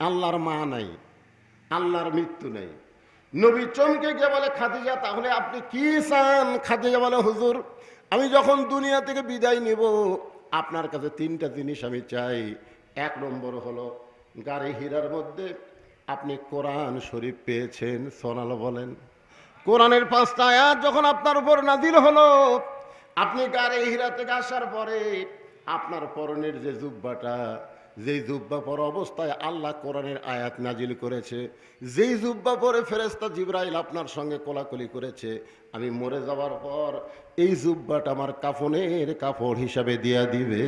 আল্লাহর মা নাই, আল্লাহর মৃত্যু নেই। নবী চমকে গিয়ে বলে খাদিজা তাহলে আপনি কি চান? খাদিজা বলে হুজুর আমি যখন দুনিয়া থেকে বিদায় নিব আপনার কাছে 3টা জিনিস আমি চাই। 1 নম্বর হলো গাড়ি হীরার মধ্যে আপনি কোরআন শরীফ পেয়েছেন, সোনালো বলেন। কোরআনের 5টা আয়াত যখন আপনার উপর নাজিল হলো, আপনি গাড়ি হীরা থেকে আসার পরে আপনার পরনের যে জুব্বাটা, যেই জুব্বা পর অবস্থায় আল্লাহ কোরআনের আয়াত নাজিল করেছে, যেই জুব্বা পরে ফেরেশতা জিবরাইল আপনার সঙ্গে কোলাকুলি করেছে, আমি মরে যাওয়ার পর এই জুব্বাটা আমার কাফনের কাপড় হিসাবে দিয়া দিবে।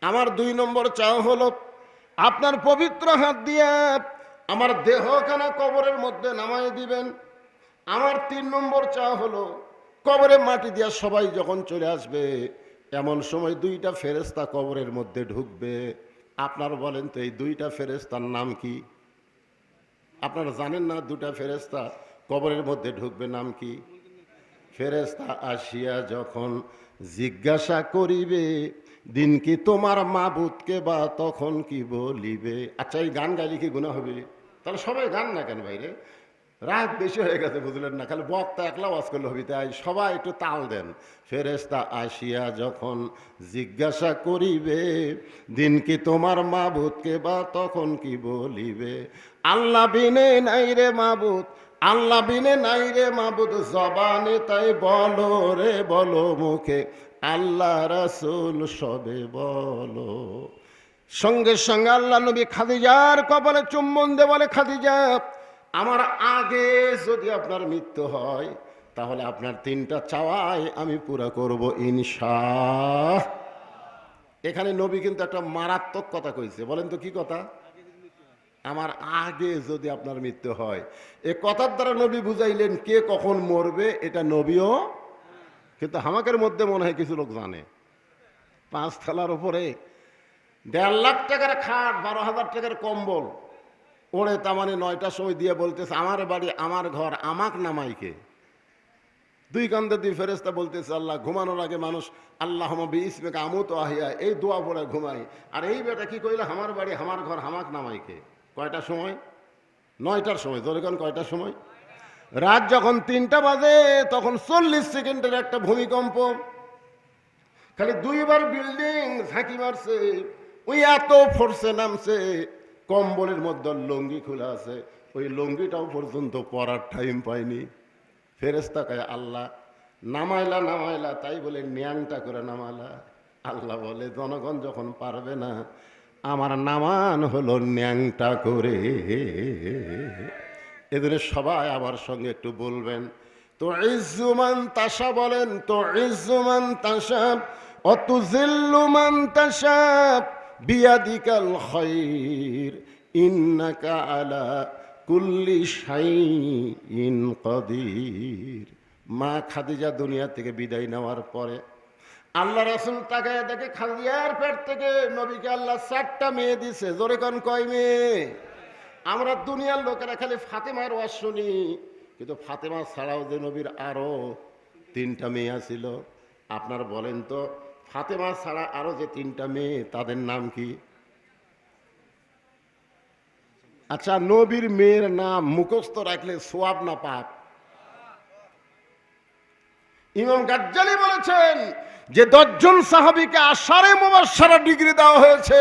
আমার 2 নম্বর চাওয়া হলো আপনার পবিত্র হাত দিয়ে আমার দেহখানা কবরের মধ্যে নামায় দিবেন। আমার 3 নম্বর চাওয়া হলো কবরে মাটি দিয়া সবাই যখন চলে আসবে এমন সময় 2টা ফেরেশতা কবরের মধ্যে ঢুকবে। আপনারা বলেন তো এই 2টা ফেরেশতার নাম কি? আপনারা জানেন না 2টা ফেরেশতা কবরের মধ্যে ঢুকবে, নাম কি? ফেরেশতা আসিয়া যখন জিজ্ঞাসা করিবে দিন কি তোমার মাবুদকে বা তখন কি বলিবে। আচ্ছা এই গান গাইলে কি গুনাহ হবে? তাহলে সবাই গান না কেন বাইরে? রাত বেশি হয়ে গেছে বুঝলেন না, খালি বক্তা একলা ওয়াজ করলে হবে, তাই সবাই একটু তাল দেন। ফেরেশতা আসিয়া যখন জিজ্ঞাসা করিবে দিন কি তোমার মাবুদকে বা তখন কি বলিবে। আল্লাহ বিনে নাই রে মাবুদ, আল্লাহ বিনে নাই রে মাবুদ, জবানে তাই বলো রে বলো মুখে আল্লাহ রাসূল সবে বলো। সঙ্গে সঙ্গে আল্লাহ নবী খাদিজার কপালে চুম্বন দিয়ে বলে খাদিজা আমার আগে যদি আপনার মৃত্যু হয় তাহলে আপনার 3টা চাওয়াই আমি পুরা করব ইনশাআল্লাহ। এখানে নবী কিন্তু একটা মারাত্মক কথা কইছে, বলেন তো কি কথা? আমার আগে যদি আপনার মৃত্যু হয়। এ কথার দ্বারা নবী বুঝাইলেন কে কখন মরবে এটা নবীও, কিন্তু হামাকের মধ্যে মনে হয় কিছু লোক জানে। 5 তলার উপরে 1.5 লাখ টাকার খাট, 12,000 টাকার কম্বল ওড়ে, তা মানে 9টার সময় দিয়ে বলতেছে আমার বাড়ি আমার ঘর, আমাক নামাইকে। 2 কান্দে 2 ফেরেশতা বলতেছে আল্লাহ, ঘুমানোর আগে মানুষ আল্লাহুম্মা বিইসমিকা আমুতু আহিয়া এই দোয়া পড়ে ঘুমাই, আর এই বেটা কি কইলে আমার বাড়ি আমার ঘর আমাক নামাইকে। কয়টার সময়? 9টার সময়। জোরে কোন কয়টার সময়? রাত যখন 3টা বাজে তখন 40 সেকেন্ডের একটা ভূমিকম্প, খালি 2বার বিল্ডিং ঝাঁকি মারছে, ওই এত ফোর্সে নামছে, কম্বলের মধ্যে লুঙ্গি খোলা আছে, ওই লুঙ্গিটাও পর্যন্ত পরার টাইম পায়নি। ফেরেশতা কয় আল্লাহ নামাইলা, তাই বলে ন্যাংটা করে নামালা। আল্লাহ বলে জনগণ যখন পারবে না, আমার নামান হলো ন্যাংটা করে। এদের সবাই আমার সঙ্গে একটু বলবেন, তো ইজ্জুমান তাসা বলেন, তো ইজ্জুমান তাসা অতুজিল্লুমান তাসা বিয়াদিকাল খায়র ইন্নাকা আলা কুল্লি শাইইন কাদির। মা খাদিজা দুনিয়া থেকে বিদায় নেওয়ার পরে আল্লাহ রাসূল তাকায় দেখে খাদিজার পেট থেকে নবীকে আল্লাহ 4টা মেয়ে দিছে। জোরে কোন কয় মেয়ে? আমরা দুনিয়ার লোকেরা খালি ফাতেমার ওয়াজ শুনি, কিন্তু ফাতেমা ছাড়াও যে নবীর আরো 3টা মেয়ে ছিল। আপনার বলেন তো, ফাতেমা ছাড়া আরো যে 3টা মেয়ে তাদের নাম কি? আচ্ছা, নবীর মেয়ের নাম মুখস্থ রাখলে সওয়াব না পাপ? ইমাম গাজ্জালি বলেছেন যে 10 জন সাহাবীকে আশারে মুবাশশারা ডিগ্রি দেওয়া হয়েছে,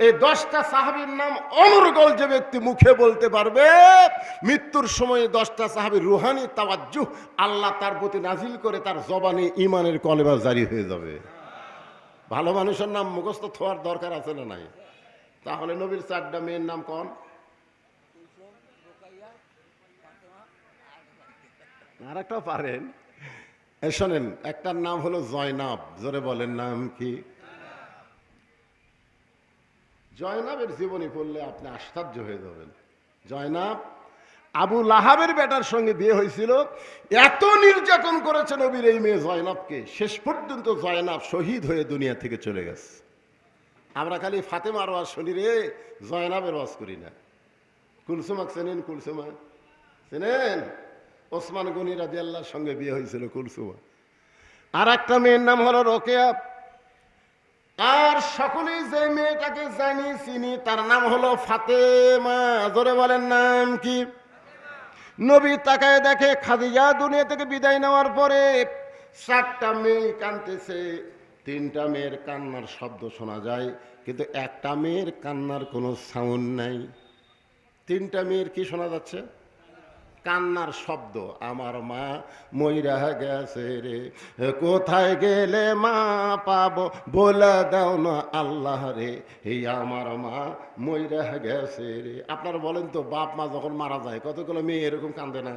এই 10টা সাহাবীর নাম অনর্গল যে ব্যক্তি মুখে বলতে পারবে, মৃত্যুর সময় 10টা সাহাবীর রুহানি তাওয়াজ্জুহ আল্লাহ তার প্রতি নাজিল করে তার জবানে ঈমানের কলেমা জারি হয়ে যাবে। ভালো মানুষের নাম মুখস্থ থাকার দরকার আছে না নাই? তাহলে নবীর 4টা মেয়ের নাম কোন? আর একটা পারেন? শোনেন, একটার নাম হলো জয়নাব। জোরে বলেন নাম কি? জয়নাবের জীবনী পড়লে আপনি আশ্চর্য হয়ে যাবেন। জয়নাব আবু লাহাবের বেটার সঙ্গে বিয়ে হয়েছিল, এত নির্যাতন করেছে নবীর এই মেয়ে জয়নাবকে, শেষ পর্যন্ত জয়নাব শহীদ হয়ে দুনিয়া থেকে চলে গেছে। আমরা খালি ফাতেমার ওয়াজ শুনি রে, জয়নাবের ওয়াজ করি না। কুলসুমাক চেনেন? কুলসুমা চেনেন? ওসমান গনি রাদিয়াল্লাহর সঙ্গে বিয়ে হয়েছিল কুলসুমা। আর একটা মেয়ের নাম হলো রোকেয়া। আর সকলেই যে মেয়েটাকে জানি চিনি তার নাম হলো ফাতেমা। জোরে বলেন নাম কি? নবী তাকায় দেখে খাদিজা দুনিয়া থেকে বিদায় নেওয়ার পরে 4টা মেয়ে কাঁদতেছে। 3টা মেয়ের কান্নার শব্দ শোনা যায়, কিন্তু একটা মেয়ের কান্নার কোনো সাউন্ড নাই। 3টা মেয়ের কি শোনা যাচ্ছে? কান্নার শব্দ। আমার মা মইরা গেছে রে, কোথায় গেলে মা পাবো বলে দাও না আল্লাহ রে, এই আমার মা মইরা গেছে রে। আপনারা বলেন তো, বাপ মা যখন মারা যায় কতগুলো মেয়ে এরকম কান্দে না?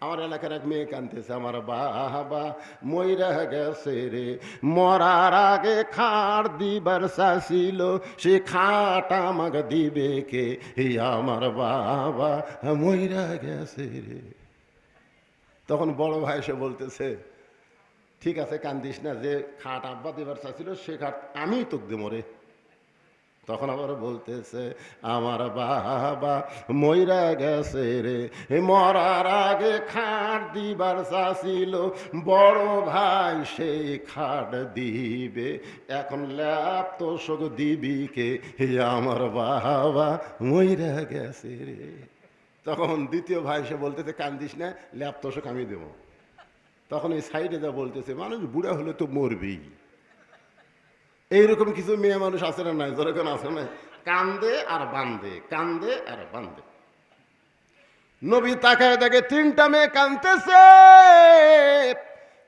আমার এলাকার এক মেয়ে কাঁদতেছে, আমার বাবা মইরা গেছে রে, মরার আগে খাট দিবার চাইছিল, সে খাট আমাকে দিবে কে, এই আমার বাবা মইরা গেছে রে। তখন বড় ভাই এসে বলতেছে, ঠিক আছে কান্দিস না, যে খাট আব্বা দিবার চাইছিল সে খাট আমি তোকে দেবো রে। তখন আবার বলতেছে, আমার বাবা মইরা গেছে রে, মরার আগে খাট দিবার চাইছিল, বড় ভাই সেই খাট দিবে, এখন ল্যাপ তোষক দিবি কে, আমার বাবা মইরা গেছে রে। তখন দ্বিতীয় ভাই সে বলতেছে, কান্দিস না, ল্যাপ তোষক আমি দেবো। তখন এই সাইডে যা বলতেছে, মানুষ বুড়া হলে তো মরবেই। এইরকম কিছু মেয়ে মানুষ আছে না নাই? যেরকম আছে না, কান্দে আর বান্দে, কান্দে আর বান্দে। নবী তাকায় দেখে 3টা মেয়ে কাঁদতেছে,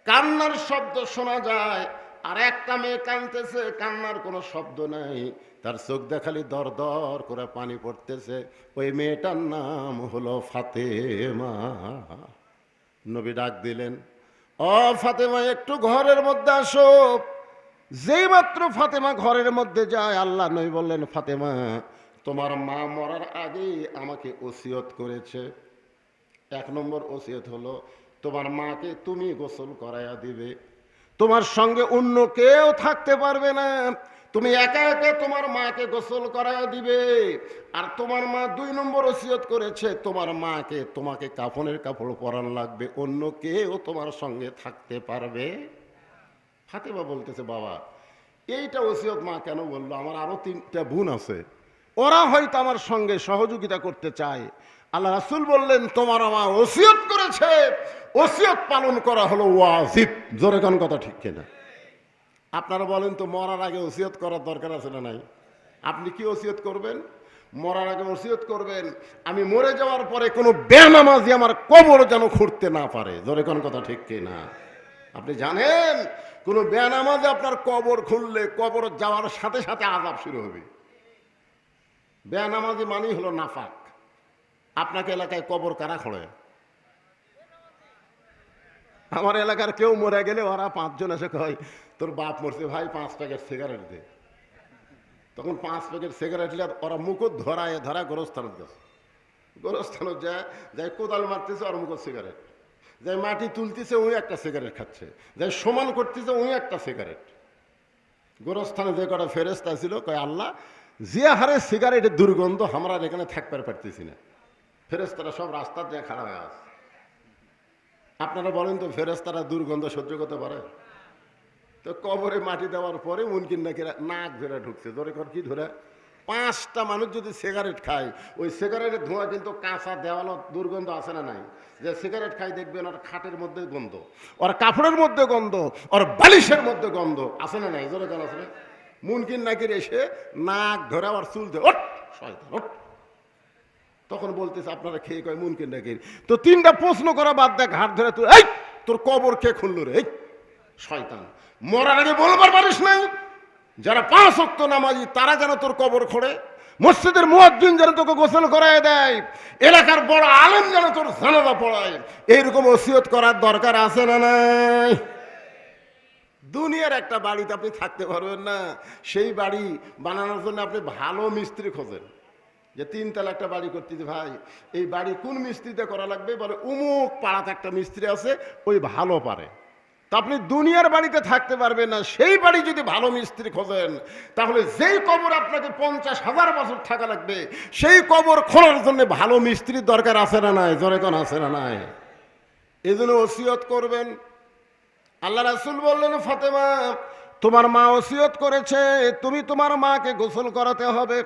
কান্নার শব্দ শোনা যায়। আর একটা মেয়ে কাঁদতেছে, কান্নার কোনো শব্দ নাই, তার চোখ দেখালি দর দর করে পানি পড়তেছে। ওই মেয়েটার নাম হলো ফাতেমা। নবী ডাক দিলেন, ও ফাতেমা একটু ঘরের মধ্যে আসো। যেই মাত্র ফাতেমা ঘরের মধ্যে যায়, আল্লাহ নবী বললেন, ফাতেমা তোমার মা মরার আগেই আমাকে ওসিয়ত করেছে। 1 নম্বর ওসিয়ত হলো তোমার মাকে তুমি গোসল করাইয়া দিবে, তোমার সঙ্গে অন্য কেউ থাকতে পারবে না, তুমি একা একা তোমার মাকে গোসল করাইয়া দিবে। আর তোমার মা 2 নম্বর ওসিয়ত করেছে তোমার মাকে তোমাকে কাফনের কাপড় পরান লাগবে, অন্য কেউ তোমার সঙ্গে থাকতে পারবে। ফাতেমা বলতেছে বাবা এইটা ওসিয়ত মা কেন বললো? আমার আরো 3টা বোন আছে, ওরা হয়তো আমার সঙ্গে সহযোগিতা করতে চায়। আল্লাহ রাসূল বললেন তোমার মা ওসিয়ত করেছে, ওসিয়ত পালন করা হলো ওয়াজিব। জোরে কোন কথা ঠিক কিনা? আপনারা বলেন তো মরার আগে ওসিয়ত করার দরকার আছে না নাই? আপনি কি ওসিয়ত করবেন? মরার আগে ওসিয়ত করবেন আমি মরে যাওয়ার পরে কোনো বেনামাজি আমার কবর যেন খুঁড়তে না পারে। জোরে কোন কথা ঠিক কিনা? আপনি জানেন কোনো বেনামাজি আপনার কবর খুললে কবর যাওয়ার সাথে সাথে আযাব শুরু হবে। বেনামাজি মানেই হলো নাফাক। আপনাকে এলাকায় কবর কারা খোঁড়ে? আমার এলাকার কেউ মরে গেলে ওরা 5 জন এসে কয় তোর বাপ মরছে ভাই 5 প্যাকেট সিগারেট দে। তখন 5 প্যাকেট সিগারেট ওরা মুকুট ধরায় গোরস্থানত গেছে, গোরস্থানত যাই কোদাল মারতেছে ওর মুকুট সিগারেট, যাই মাটি তুলতেছে ওই একটা সিগারেট খাচ্ছে, যাই সমান করতেছে ওই একটা সিগারেট। গোরস্থানে যে কটা ফেরেশতা ছিল কয় আল্লাহ যে হারে সিগারেটের দুর্গন্ধ আমরা এখানে থাকতে পারতেছি না, ফেরেশতারা সব রাস্তার দিয়ে খাড়া হয়ে আছে। আপনারা বলেন তো ফেরেশতারা দুর্গন্ধ সহ্য করতে পারে? তো কবরে মাটি দেওয়ার পরে মুনকিন নাকি নাক ধরে ঢুকছে, ধরে কর কি ধরে 5টা মানুষ যদি সিগারেট খায় ওই সিগারেটের ধোঁয়া কিন্তু কাঁচা দেওয়ালো দুর্গন্ধ আছে না নাই? যে সিগারেট খাই দেখবেন ওর খাটের মধ্যে গন্ধ, ওর কাপড়ের মধ্যে গন্ধ, ওর বালিশের মধ্যে গন্ধ আছে না নাই? জোরে কেন আছে না? মুনকিন নাকির এসে নাক ধরে আবার চুল ধরে ওঠ শয়তান ওঠ। তখন বলতেছে আপনারা খেয়ে কয় মুনকিন নাকির। তো 3টা প্রশ্ন করা বাদ দেখ, হাত ধরে তুই এই তোর কবর কে খুললো রে? এই শয়তান মরার আগে বলবার পারিস নাই যারা 5 ওয়াক্ত নামাজি তারা যেন তোর কবর খোঁড়ে, মসজিদের মুয়াজ্জিন যেন তোকে গোসল করায় দেয়, এলাকার বড় আলেম যেন তোর জানাজা পড়ায়। এইরকম ওসিয়ত করার দরকার আছে না নাই? দুনিয়ার একটা বাড়িতে আপনি থাকতে পারবেন না, সেই বাড়ি বানানোর জন্য আপনি ভালো মিস্ত্রি খোঁজেন। যে 3 তলা একটা বাড়ি করতেছে ভাই এই বাড়ি কোন মিস্ত্রিতে করা লাগবে, বলে অমুক পাড়াতে একটা মিস্ত্রি আছে ওই ভালো পারে। তা আপনি দুনিয়ার বাড়িতে থাকতে পারবেন না, সেই বাড়ি যদি ভালো মিস্ত্রি খোঁজেন তাহলে যেই কবর আপনাকে 50,000 বছর থাকা লাগবে সেই কবর খোঁড়ার জন্য ভালো মিস্ত্রির দরকার আছে না নাই? জোরে কোন আছে না নাই? এই জন্য ওসিয়ত করবেন। আল্লাহ রাসূল বললেন ফাতেমা তোমার মা ওসিয়ত করেছে তুমি তোমার মাকে গোসল করাতে হবে।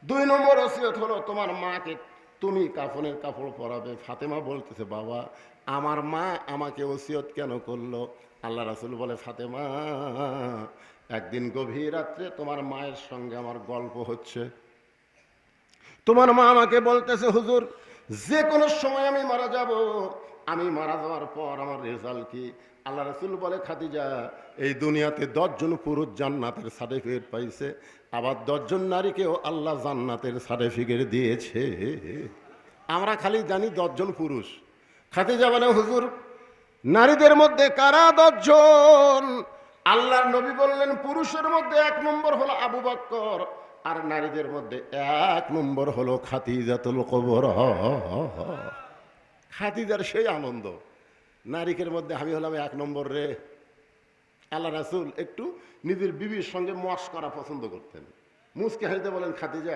2 নম্বর ওসিয়ত হলো তোমার মাকে তুমি কাফনের কাপড় পরাবে। ফাতেমা বলতেছে বাবা আমার মা আমাকে ওসিয়ত কেন করলো? আল্লাহ রাসূল বলে ফাতেমা একদিন গভীর রাত্রে তোমার মায়ের সঙ্গে আমার গল্প হচ্ছে, তোমার মা আমাকে বলতেছে হুজুর যে কোনো সময় আমি মারা যাব, আমি মারা যাওয়ার পর আমার রেজাল্ট কি? আল্লাহ রাসূল বলে খাদিজা এই দুনিয়াতে 10 জন পুরুষ জান্নাতের সার্টিফিকেট পাইছে, আবার 10 জন নারীকেও আল্লাহ জান্নাতের সার্টিফিকেট দিয়েছে। আমরা খালি জানি 10 জন পুরুষ। খাদিজা বলে হুজুর নারীদের মধ্যে কারা 10 জন? আল্লাহর নবী বললেন পুরুষের মধ্যে 1 নম্বর হলো আবু বকর, আর নারীদের মধ্যে 1 নম্বর হলো খাদিজাতুল কুবরা। খাদিজার সেই আনন্দ, নারীকের মধ্যে আমি হলাম 1 নম্বর রে। আল্লাহ রাসূল একটু নিজের বিবির সঙ্গে মশকরা পছন্দ করতেন। মুসকে হাসতে বলেন খাদিজা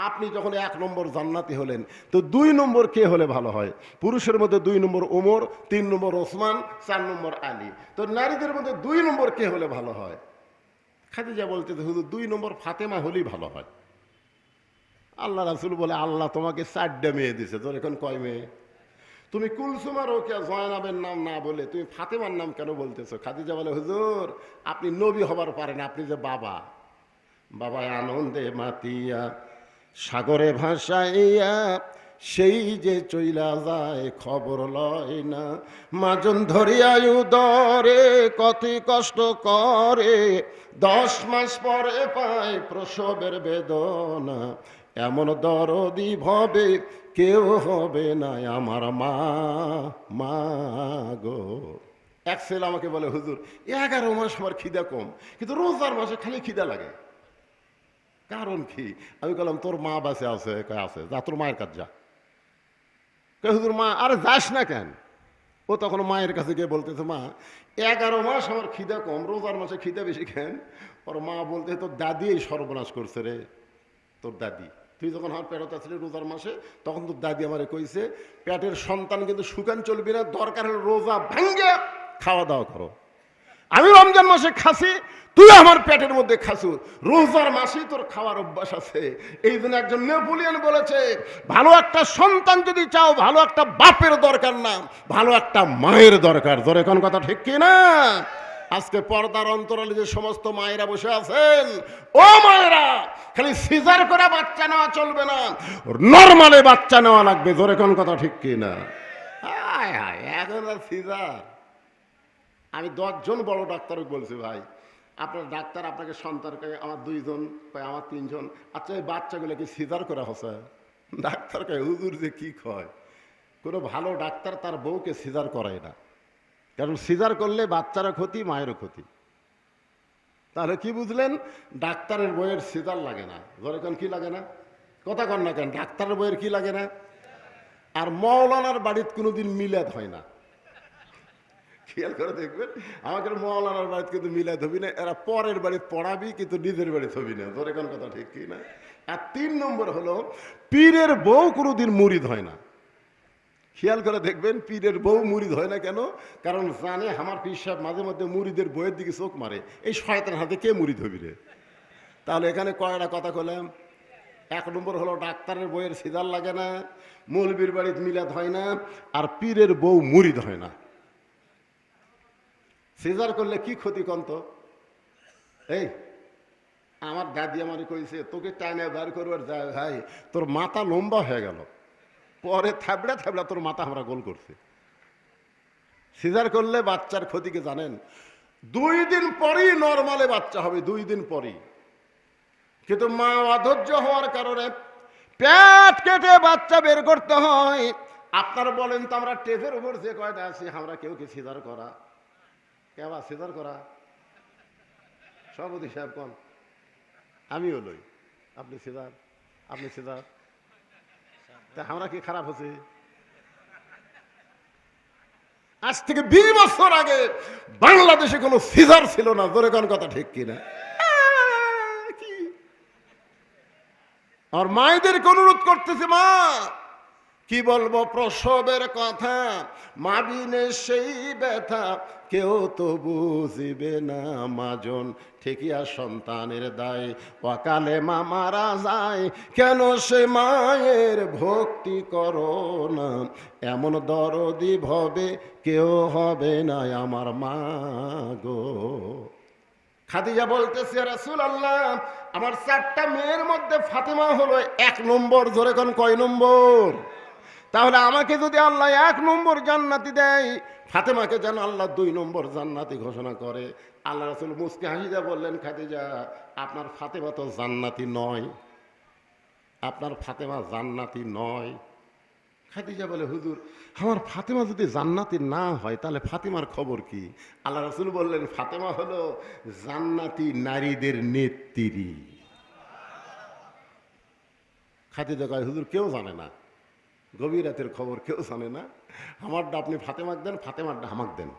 আপনি যখন 1 নম্বর জান্নাতি হলেন তো 2 নম্বর কে হলে ভালো হয়? পুরুষের মধ্যে 2 নম্বর ওমর, 3 নম্বর ওসমান, 4 নম্বর আলী, তো নারীদের মধ্যে 2 নম্বর কে হলে ভালো হয়? খাদিজা বলতে হুজুর 2 নম্বর ফাতেমা হলেই ভালো হয়। আল্লাহ রাসূল বলে আল্লাহ তোমাকে 4টা মেয়ে দিছে, তোর এখন কয় মেয়ে? তুমি কুলসুম আর রোকেয়া জয়নাবের নাম না বলে তুমি ফাতেমার নাম কেন বলতেছো? খাদিজা বলে হুজুর আপনি নবী হবার পারেন, আপনি যে বাবা, বাবা আনন্দে মাতিয়া সাগরে ভাসাইয়া সেই যে চইলা যায় খবর লয় না, মাজন ধরিয়া উদরে কত কষ্ট করে 10 মাস পরে পায় প্রসবের বেদনা, এমন দরদি ভবে কেউ হবে না আমার মা, মা গো। এক ছেলে আমাকে বলে হুজুর 11 মাস আমার খিদা কম, কিন্তু রোজার মাসে খালি খিদা লাগে। কারণ কি? আমি বললাম তোর মা বাসে আছে, কয় আছে, যা তোর মায়ের কাছে যা। হুজুর মা, আরে যাস না কেন? ও তখন মায়ের কাছে গিয়ে বলতেছে, মা 11 মাস আমার খিদা কম, রোজার মাসে খিদা বেশি কেন? ওর মা বলতে, তোর দাদি এই সর্বনাশ করছে রে, তোর দাদি। তুই যখন আমার পেটত আসলি রোজার মাসে, তখন তোর দাদি আমারে কইছে পেটের সন্তান কিন্তু শুকান চলবি না, দরকার হলে রোজা ভাঙ্গে খাওয়া দাওয়া করো। আমি রমজান মাসে খাসি, তুই আমার পেটের মধ্যে খাসু, রোজার মাসেই তোর খাওয়ার অভ্যাস আছে। এই জন্য একজন নেপোলিয়ন বলেছে, ভালো একটা সন্তান যদি চাও, ভালো একটা বাপের দরকার না, ভালো একটা মায়ের দরকার। জোরে কোন কথা ঠিক কি না? আজকে পর্দার অন্তরালে যে সমস্ত মায়েরা বসে আছেন, ও মায়েরা, খালি সিজার করে বাচ্চা নেওয়া চলবে না, নরমালে বাচ্চা নেওয়া লাগবে। জোরে কোন কথা ঠিক কি না? হায় হায়, এখন আর সিজার। আমি 10 জন বড় ডাক্তারকে বলছি, ভাই আপনার ডাক্তার আপনাকে সন্তানকে, আমার 2 জন, আমার 3 জন, আচ্ছা এই বাচ্চাগুলোকে সিজার করা হচ্ছে? ডাক্তারকে হুজুর যে কি কয়, কোনো ভালো ডাক্তার তার বউকে সিজার করায় না, কারণ সিজার করলে বাচ্চারও ক্ষতি, মায়েরও ক্ষতি। তাহলে কি বুঝলেন? ডাক্তারের বইয়ের সিজার লাগে না। যখন কি লাগে না? কথা কন না কেন? ডাক্তারের বইয়ের কি লাগে না? আর মৌলানার বাড়িতে কোনোদিন মিলাদ হয় না। খেয়াল করে দেখবেন, আমাকে মৌলানার বাড়িতে কিন্তু মিলাদ হবি না, এরা পরের বাড়িতে পড়াবি কিন্তু নিজের বাড়িতে হবি না। তোর এখন কথা ঠিক কি না? আর 3 নম্বর হলো, পীরের বউ কোনোদিন মুরিদ হয় না। খেয়াল করে দেখবেন, পীরের বউ মুরিদ হয় না কেন? কারণ জানে আমার পীর সাহেব মাঝে মধ্যে মুরিদের বইয়ের দিকে চোখ মারে, এই শয়তানের হাতে কে মুরিদ হবি রে? তাহলে এখানে কয়টা কথা কলাম? 1 নম্বর হলো ডাক্তারের বইয়ের সিজার লাগে না, মৌলবীর বাড়িতে মিলাদ হয় না, আর পীরের বউ মুরিদ হয় না। সিজার করলে কি ক্ষতি কন্ত? এই আমার দাদি আমারে কইছে, তোকে টাইনে বার করবার যায় ভাই, তোর মাথা লম্বা হয়ে গেল, পরে থাবড়া থাবড়া তোর মাথা আমরা গোল করছে। সিজার করলে বাচ্চার ক্ষতিকে জানেন? 2 দিন পরেই নর্মালে বাচ্চা হবে, 2 দিন পরেই। কিন্তু মা অধৈর্য হওয়ার কারণে পেট কেটে বাচ্চা বের করতে হয়। আপনারা বলেন তো, আমরা টেপের উপর যে কয়টা আছি, আমরা কেউ কি সিজার করা? কেবা সিজার করা? সভাপতি সাহেব কোন? আমিও লই। আপনি সিজার, আপনি সিজার, তা আমরা কি খারাপ হচ্ছে? আজ থেকে 20 বছর আগে বাংলাদেশে কোনো সিজার ছিল না। জোরে কোন কথা ঠিক কিনা? আর মায়েদেরকে অনুরোধ করতেছে, মা কি বলবো প্রসবের কথা, মা বিনে সেই ব্যথা কেউ তো বুঝিবে না, মাজন ঠেকিয়া সন্তানের দায়, অকালে মা মারা যায়, কেন সে মায়ের ভক্তি করো না, এমন দরদি ভবে কেউ হবে না আমার মা গো। খাদিজা বলতেছে, রাসূলুল্লাহ, আমার 4টা মেয়ের মধ্যে ফাতেমা হলো 1 নম্বর। জোরে কোন কয় নম্বর? তাহলে আমাকে যদি আল্লাহ 1 নম্বর জান্নাতি দেয়, ফাতেমাকে যেন আল্লাহ 2 নম্বর জান্নাতি ঘোষণা করে। আল্লাহ রাসূল মুস্কি হাসিয়া বললেন, খাদিজা, আপনার ফাতেমা তো জান্নাতি নয়, আপনার ফাতেমা জান্নাতি নয়। খাদিজা বলে, হুজুর, আমার ফাতেমা যদি জান্নাতি না হয় তাহলে ফাতেমার খবর কি? আল্লাহ রাসূল বললেন, ফাতেমা হলো জান্নাতি নারীদের নেত্রী। খাদিজা কয়, হুজুর কেউ জানে না, গভীর রাতের খবর কেউ জানে না, আমারটা আপনি ফাতেমাক দেন, ফাতেমারটা আমাক দেন,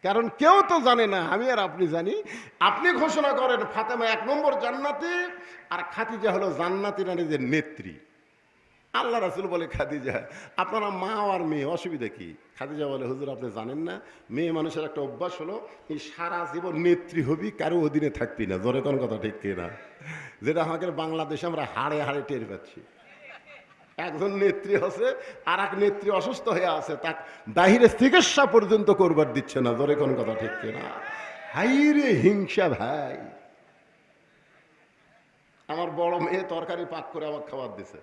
কারণ কেউ তো জানে না, আমি আর আপনি জানি। আপনি ঘোষণা করেন ফাতেমা 1 নম্বর জান্নাতি, আর খাদিজা হলো জান্নাতি নারীদের নেত্রী। আল্লাহ রাসূল বলে, খাদিজা, আপনারা মা আর মেয়ে, অসুবিধা কি? খাদিজা বলে, হুজুর আপনি জানেন না, মেয়ে মানুষের একটা অভ্যাস হলো, এই সারা জীবন নেত্রী হবি, কারো অধীনে থাকবি না। জোরে কোন কথা ঠিক কিনা? যেটা আমাদের বাংলাদেশে আমরা হাড়ে হাড়ে টের পাচ্ছি। একজন নেত্রী আছে, আর এক নেত্রী অসুস্থ হয়ে আছে, তাকে বাহিরে চিকিৎসা পর্যন্ত করবার দিচ্ছে না। জোরে কোন কথা ঠিক কিনা? হাইরে হিংসা ভাই। আমার বড় মেয়ে তরকারি পাক করে আমাকে খাবার দিছে,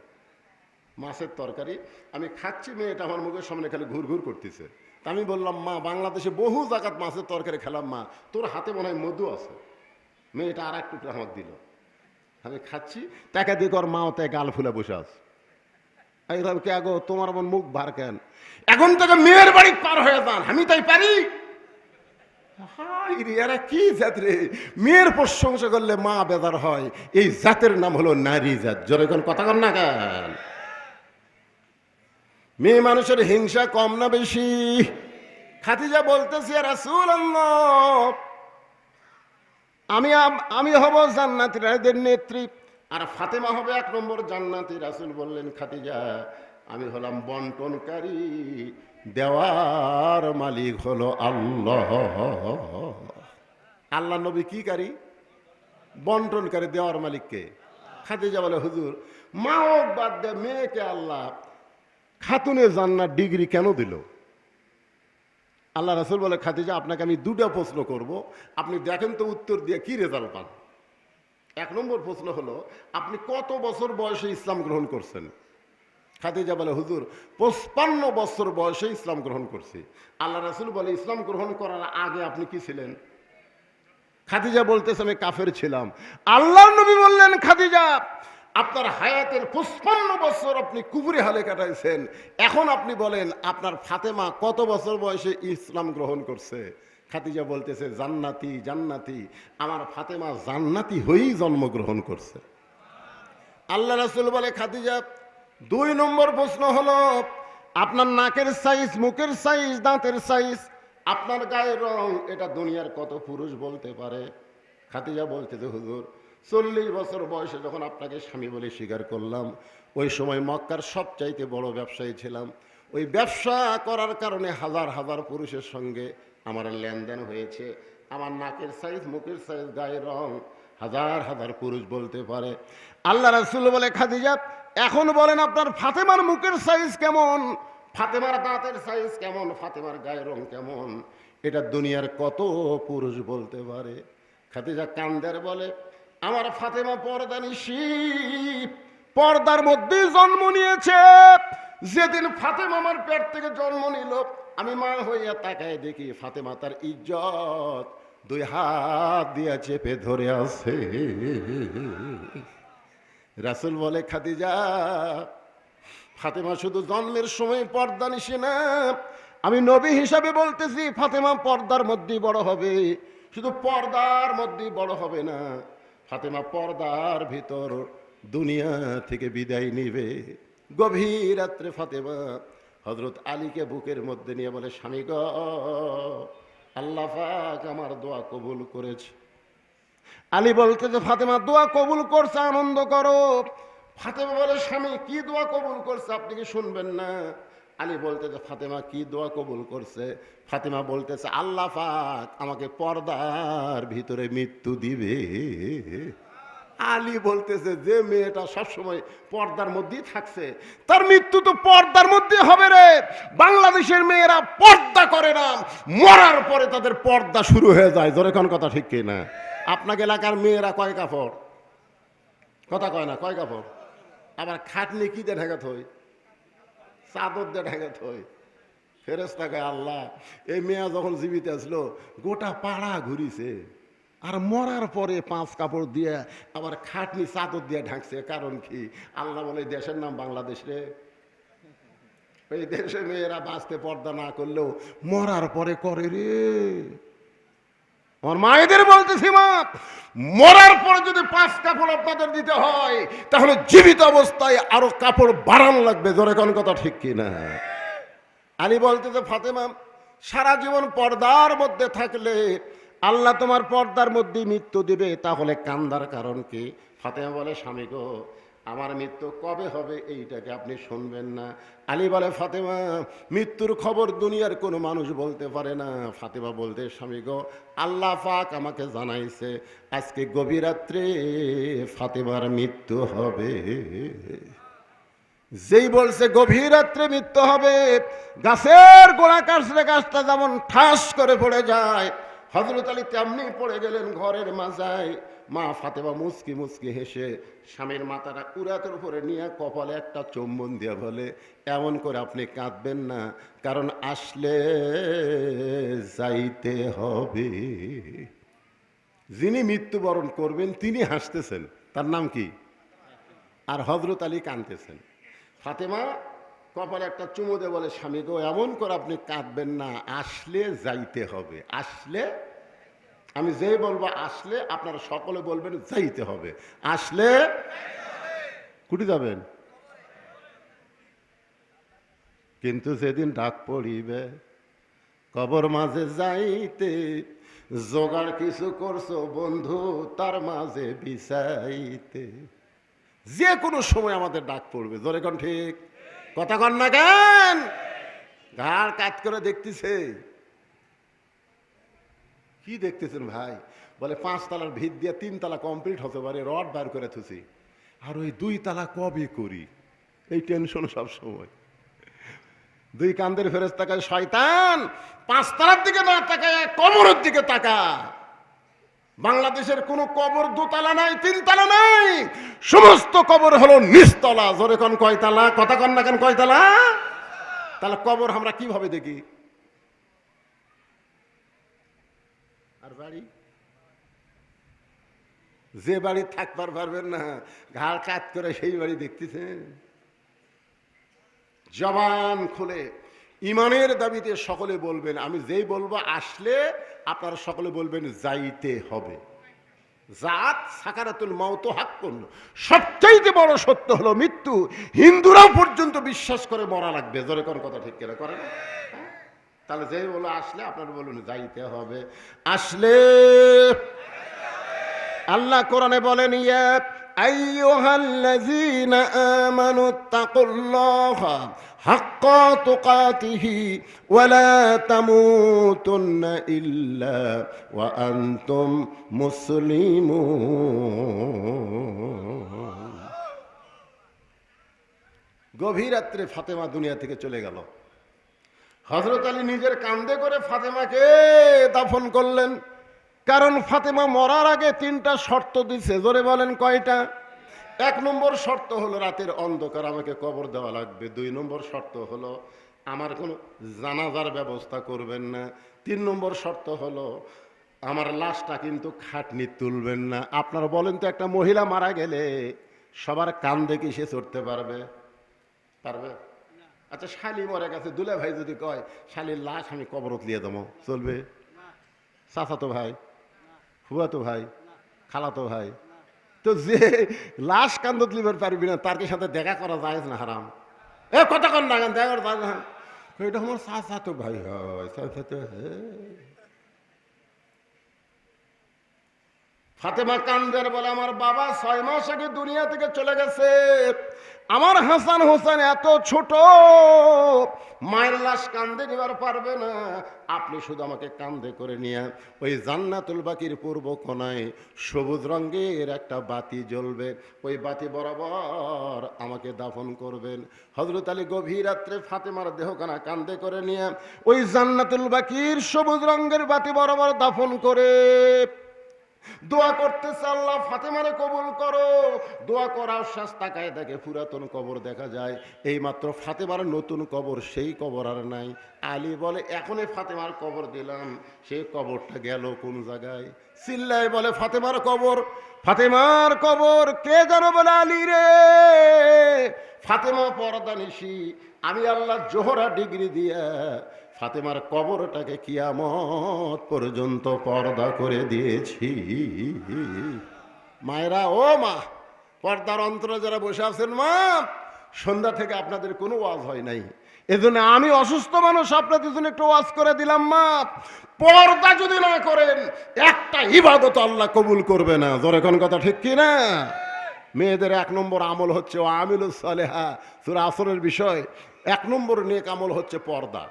মাছের তরকারি। আমি খাচ্ছি, মেয়েটা আমার মুখের সামনে খালি ঘুর ঘুর করতেছে। তা আমি বললাম, মা, বাংলাদেশে বহু জায়গাত মাছের তরকারি খেলাম, মা তোর হাতে মনে হয় মধু আছে। মেয়েটা আর এক টুকরা আমাকে দিল, আমি খাচ্ছি, তাকে দিকে ওর মাও তাই গাল ফুলে বসে আছে। এইভাবে কে গো, তোমার আমার মুখ ভার কেন? এখন থেকে মেয়ের বাড়ি পার হয়ে যান, আমি তাই পারি? হাই রে, এরা কি জাত রে! মেয়ের প্রশংসা করলে মা বেদার হয়। এই জাতের নাম হলো নারী জাত। জোরে কোন কথা কন না কেন? মেয়ে মানুষের হিংসা কম না বেশি? খাদিজা বলতেছে, রাসূলুল্লাহ, আমি হব জান্নাতীদের নেত্রী, আর ফাতেমা হবে 1 নম্বর জান্নাতী। রাসূল বললেন, খাদিজা, আমি হলাম বন্টনকারী, দেওয়ার মালিক হলো আল্লাহ। আল্লাহ নবী কি কারি? বন্টনকারী, দেওয়ার মালিককে। খাদিজা বলে, হুজুর, মা হোক বাদ দে, মেয়েকে আল্লাহ খাতুনে জান্নাত ডিগ্রি কেন দিল? আল্লাহ রাসূল বলে, খাদিজা, আপনাকে আমি 2টা প্রশ্ন করব, আপনি দেখেন তো উত্তর দিয়ে কি রেজাল্ট পান। 1 নম্বর প্রশ্ন হলো, আপনি কত বছর বয়সে ইসলাম গ্রহণ করছেন? খাদিজা বলে, হুজুর, 55 বছর বয়সে ইসলাম গ্রহণ করছি। আল্লাহ রাসূল বলে, ইসলাম গ্রহণ করার আগে আপনি কি ছিলেন? খাদিজা বলতেছে, আমি কাফের ছিলাম। আল্লাহ নবী বললেন, খাদিজা, আপনার হায়াতের 55 বছর আপনি কুফরি হালে কাটাইছেন, এখন আপনি বলেন আপনার ফাতেমা কত বছর বয়সে ইসলাম গ্রহণ করছে? খাদিজা বলতেছে, জান্নাতি, জান্নাতি, আমার ফাতেমা জান্নাতি হয়েই জন্মগ্রহণ করছে। আল্লাহ রাসূল বলে, খাদিজা, 2 নম্বর প্রশ্ন হলো, আপনার নাকের সাইজ, মুখের সাইজ, দাঁতের সাইজ, আপনার গায়ের রং, এটা দুনিয়ার কত পুরুষ বলতে পারে? খাদিজা বলতেছে, হুজুর, 40 বছর বয়সে যখন আপনাকে স্বামী বলে স্বীকার করলাম, ওই সময় মক্কার সবচাইতে বড় ব্যবসায়ী ছিলাম। ওই ব্যবসা করার কারণে হাজার হাজার পুরুষের সঙ্গে আমার লেনদেন হয়েছে। আমার নাকের সাইজ, মুখের সাইজ, গায়ের রং হাজার হাজার পুরুষ বলতে পারে। আল্লাহ রাসূল বলে, খাদিজা, এখন বলেন আপনার ফাতেমার মুখের সাইজ কেমন, ফাতেমার দাঁতের সাইজ কেমন, ফাতেমার গায়ের রং কেমন, এটা দুনিয়ার কত পুরুষ বলতে পারে? খাদিজা কান্দের বলে, আমার ফাতেমা পর্দানিশী, পর্দার মধ্যেই জন্ম নিয়েছে। যেদিন ফাতেমা আমার পেট থেকে জন্ম নিল, আমি মা হইয়া তাকায় দেখি ফাতেমা তার ইজ্জত 2 হাত দিয়ে চেপে ধরে আছে। রাসূল বলে, খাদিজা, ফাতেমা শুধু জন্মের সময় পর্দানিশী না, আমি নবী হিসাবে বলতেছি, ফাতেমা পর্দার মধ্যেই বড় হবে। শুধু পর্দার মধ্যেই বড় হবে না, ফাতেমা পর্দার ভিতর দুনিয়া থেকে বিদায় নিবে। গভীর রাত্রে ফাতেমা হযরত আলীকে বুকের মধ্যে নিয়ে বলে, স্বামী গো, আল্লাহ পাক আমার দোয়া কবুল করেছে। আলী বলতে যে, ফাতেমা দোয়া কবুল করছে, আনন্দ করো। ফাতেমা বলে, স্বামী কি দোয়া কবুল করছে আপনি কি শুনবেন না? আলী বলতে যে, ফাতেমা কি দোয়া কবুল করছে? ফাতেমা বলতেছে, আল্লাহ পাক আমাকে পর্দার ভিতরে মৃত্যু দিবে। আলী বলতেছে, যে মেয়েটা সবসময় পর্দার মধ্যেই থাকছে, তার মৃত্যু তো পর্দার মধ্যে হবে রে। বাংলাদেশের মেয়েরা পর্দা করে না, মরার পরে তাদের পর্দা শুরু হয়ে যায়। জোরে কোন কথা ঠিক কি না? আপনাকে এলাকার মেয়েরা কয় কাপড়? কথা কয় না, কয় কাপড়? আবার খাটনি কি দিয়ে ঢাকা থই? চাদর দিয়ে ঢাকা থই। ফেরেশতা কয়, আল্লাহ, এই মেয়ে যখন জীবিত আসলো গোটা পাড়া ঘুরিছে, আর মরার পরে 5 কাপড় দিয়ে আবার খাটনি চাদর দিয়ে ঢাকছে, কারণ কি? আল্লাহ বলে, দেশের নাম বাংলাদেশ রে, এই দেশে মেয়েরা বাঁচতে পর্দা না করলেও মরার পরে করে রে। আমার মায়েদের বলতেছি, মা, মরার পরে যদি 5 কাপড় আপনাদের দিতে হয়, তাহলে জীবিত অবস্থায় আরো কাপড় বাড়ানো লাগবে। জোরে কোন কথা ঠিক কিনা? আলী বলতেছে, ফাতেমা, সারা জীবন পর্দার মধ্যে থাকলে আল্লাহ তোমার পর্দার মধ্যে মৃত্যু দিবে, তাহলে কান্দার কারণ কি? ফাতেমা বলে, স্বামী গো, আমার মৃত্যু কবে হবে এইটাকে আপনি শুনবেন না? আলী বলে, ফাতেমা, মৃত্যুর খবর দুনিয়ার কোনো মানুষ বলতে পারে না। ফাতেমা বলতে, স্বামী গো, আল্লাহ পাক আমাকে জানাইছে আজকে গভীর রাত্রে ফাতেমার মৃত্যু হবে। যেই বলছে গভীর রাত্রে মৃত্যু হবে, গাছের গোড়া কাটলে গাছটা যেমন ঠাস করে পড়ে যায়, হযরত আলী তেমনি পড়ে গেলেন ঘরের মাজায়। মা ফাতেমা মুচকি মুচকি হেসে স্বামীর মাথাটা উরাতের উপরে নিয়ে কপালে একটা চুম্বন দিয়ে বলে, এমন করে আপনি কাঁদবেন না, কারণ আসলে যাইতে হবে। যিনি মৃত্যুবরণ করবেন তিনি হাসতেছেন, তার নাম কি? আর হযরত আলী কাঁদতেছেন। ফাতেমা কপালে একটা চুমু দিয়ে বলে, স্বামী গো, এমন করে আপনি কাঁদবেন না, আসলে যাইতে হবে, আসলে আমি যেই বলবো আসলে আপনারা সকলে বলবেন যাইতে হবে। আসলে কুটি যাবেন? কিন্তু যেদিন ডাক পড়িবে কবর মাঝে যাইতে, জোগাড় কিছু করছো বন্ধু তার মাঝে বিছাইতে। যে কোনো সময় আমাদের ডাক পড়বে, জোরে কোন ঠিক কথা কন না কেন? ঘাড় কাত করে দেখতেছে। কি দেখতেছেন ভাই? বলে 5 তলার ভিত দিয়ে 3 তলা কমপ্লিট হতে পারে, রড বার করে থুছি, আর ওই 2 তলা কবে করি, এই টেনশন সব সময়। 2 কান্দের ফেরেশতা কয় শয়তান 5 তলার দিকে না তাকায় কবরের দিকে তাকা। বাংলাদেশের কোন কবর 2 তলা নাই, 3 তলা নাই, সমস্ত কবর হলো নিচতলা। জোরে কোন কয়তলা? কথা কন না কেন কয়তলা? তাহলে কবর আমরা কিভাবে দেখি? আর বাড়ি, যে বাড়ি থাকবার পারবেন না, ঘাড় কাত করে সেই বাড়ি দেখতেছেন। জবান খুলে ইমানের দাবিতে সকলে বলবেন, আমি যেই বলবো আসলে আপনারা সকলে বলবেন যাইতে হবে। জাত সাকারাতুল মাউত হাক্কুন, সবচাইতে বড় সত্য হলো মৃত্যু। হিন্দুরাও পর্যন্ত বিশ্বাস করে মরা লাগবে। জোরে কোন কথা ঠিক কিনা করেন? তাহলে যেই বলো আসলে আপনারা বলুন যাইতে হবে। আসলে আল্লাহ কোরআনে বলেন ইয়া আইয়ুহাল্লাযীনা আমানুত্তাকুল্লাহা হাক্কা তুকাতিহি ওয়া লা তামুতুন্না ইল্লা ওয়া আনতুম মুসলিমুন। গভীর রাত্রে ফাতেমা দুনিয়া থেকে চলে গেল। হযরত আলী নিজের কাঁধে করে ফাতেমাকে দাফন করলেন। কারণ ফাতেমা মরার আগে 3টা শর্ত দিছে। জোরে বলেন কয়টা? 1 নম্বর শর্ত হলো রাতের অন্ধকার আমাকে কবর দেওয়া লাগবে। 2 নম্বর শর্ত হলো আমার কোনো জানাজার ব্যবস্থা করবেন না। 3 নম্বর শর্ত হলো আমার লাশটা কিন্তু খাটনি তুলবেন না। আপনারা বলেন তো একটা মহিলা মারা গেলে সবার কাঁধে কি সে চড়তে পারবে? পারবে? আচ্ছা শালি মরে গেছে, দুলা ভাই যদি কয় শালির লাশ আমি কবরত নিয়ে দেবো, চলবে? চাচাতো ভাই, ফুয়াতো ভাই, খালাতো ভাই, তো যে লাশ কান্দত লিবার পারবি না তার কি সাথে দেখা করা যায় না? হারাম। এ কথা কন না, দেখা করা যায় না। এটা আমার চাচাতো ভাই হয়, চাচাতো। ফাতেমা কান্দের বলে আমার বাবা 6 মাস আগে দুনিয়া থেকে চলে গেছে। আমার হাসান হোসেন এত ছোট, মায়ের লাশ কান্দে নিবার পারবে না। আপনি শুধু আমাকে কান্দে করে নিয়ে ওই জান্নাতুল বাকির পূর্ব কোণায় সবুজ রঙের একটা বাতি জ্বলবে, ওই বাতি বরাবর আমাকে দাফন করবেন। হযরত আলী গভীর রাত্রে ফাতেমার দেহখানা কান্দে করে নিয়ে ওই জান্নাতুল বাকির সবুজ রঙের বাতি বরাবর দাফন করে দোয়া করতেছে, আল্লাহ ফাতেমারে কবুল করো। দোয়া করার শেষ তাকায় দেখে পুরাতন কবর দেখা যায়। এই মাত্র ফাতেমার নতুন কবর, সেই কবর আর নাই। আলী বলে এখনই ফাতেমার কবর দিলাম, সেই কবরটা গেল কোন জায়গায়? চিল্লায় বলে ফাতেমার কবর, ফাতেমার কবর। কে জানো? বলে আলী রে। ফাতেমা পর্দা নিশি, আমি আল্লাহ জোহরা ডিগ্রি দিয়া ফাতেমার কবরটাকে কিয়ামত পর্যন্ত পর্দা করে দিয়েছি। মায়েরা, ও মা, পর্দার অন্তরে যারা বসে আছেন মা, সন্ধ্যা থেকে আপনাদের কোনো ওয়াজ হয় নাই, এজন্য আমি অসুস্থ মানুষ আপনাদের জন্য একটু ওয়াজ করে দিলাম। মা, পর্দা যদি না করেন একটা ইবাদত আল্লাহ কবুল করবে না। জোরে কোন কথা ঠিক কি না? মেয়েদের 1 নম্বর আমল হচ্ছে ও আমিলুস সালেহা, সূরা আসরের বিষয়। 1 নম্বর নেক আমল হচ্ছে পর্দা।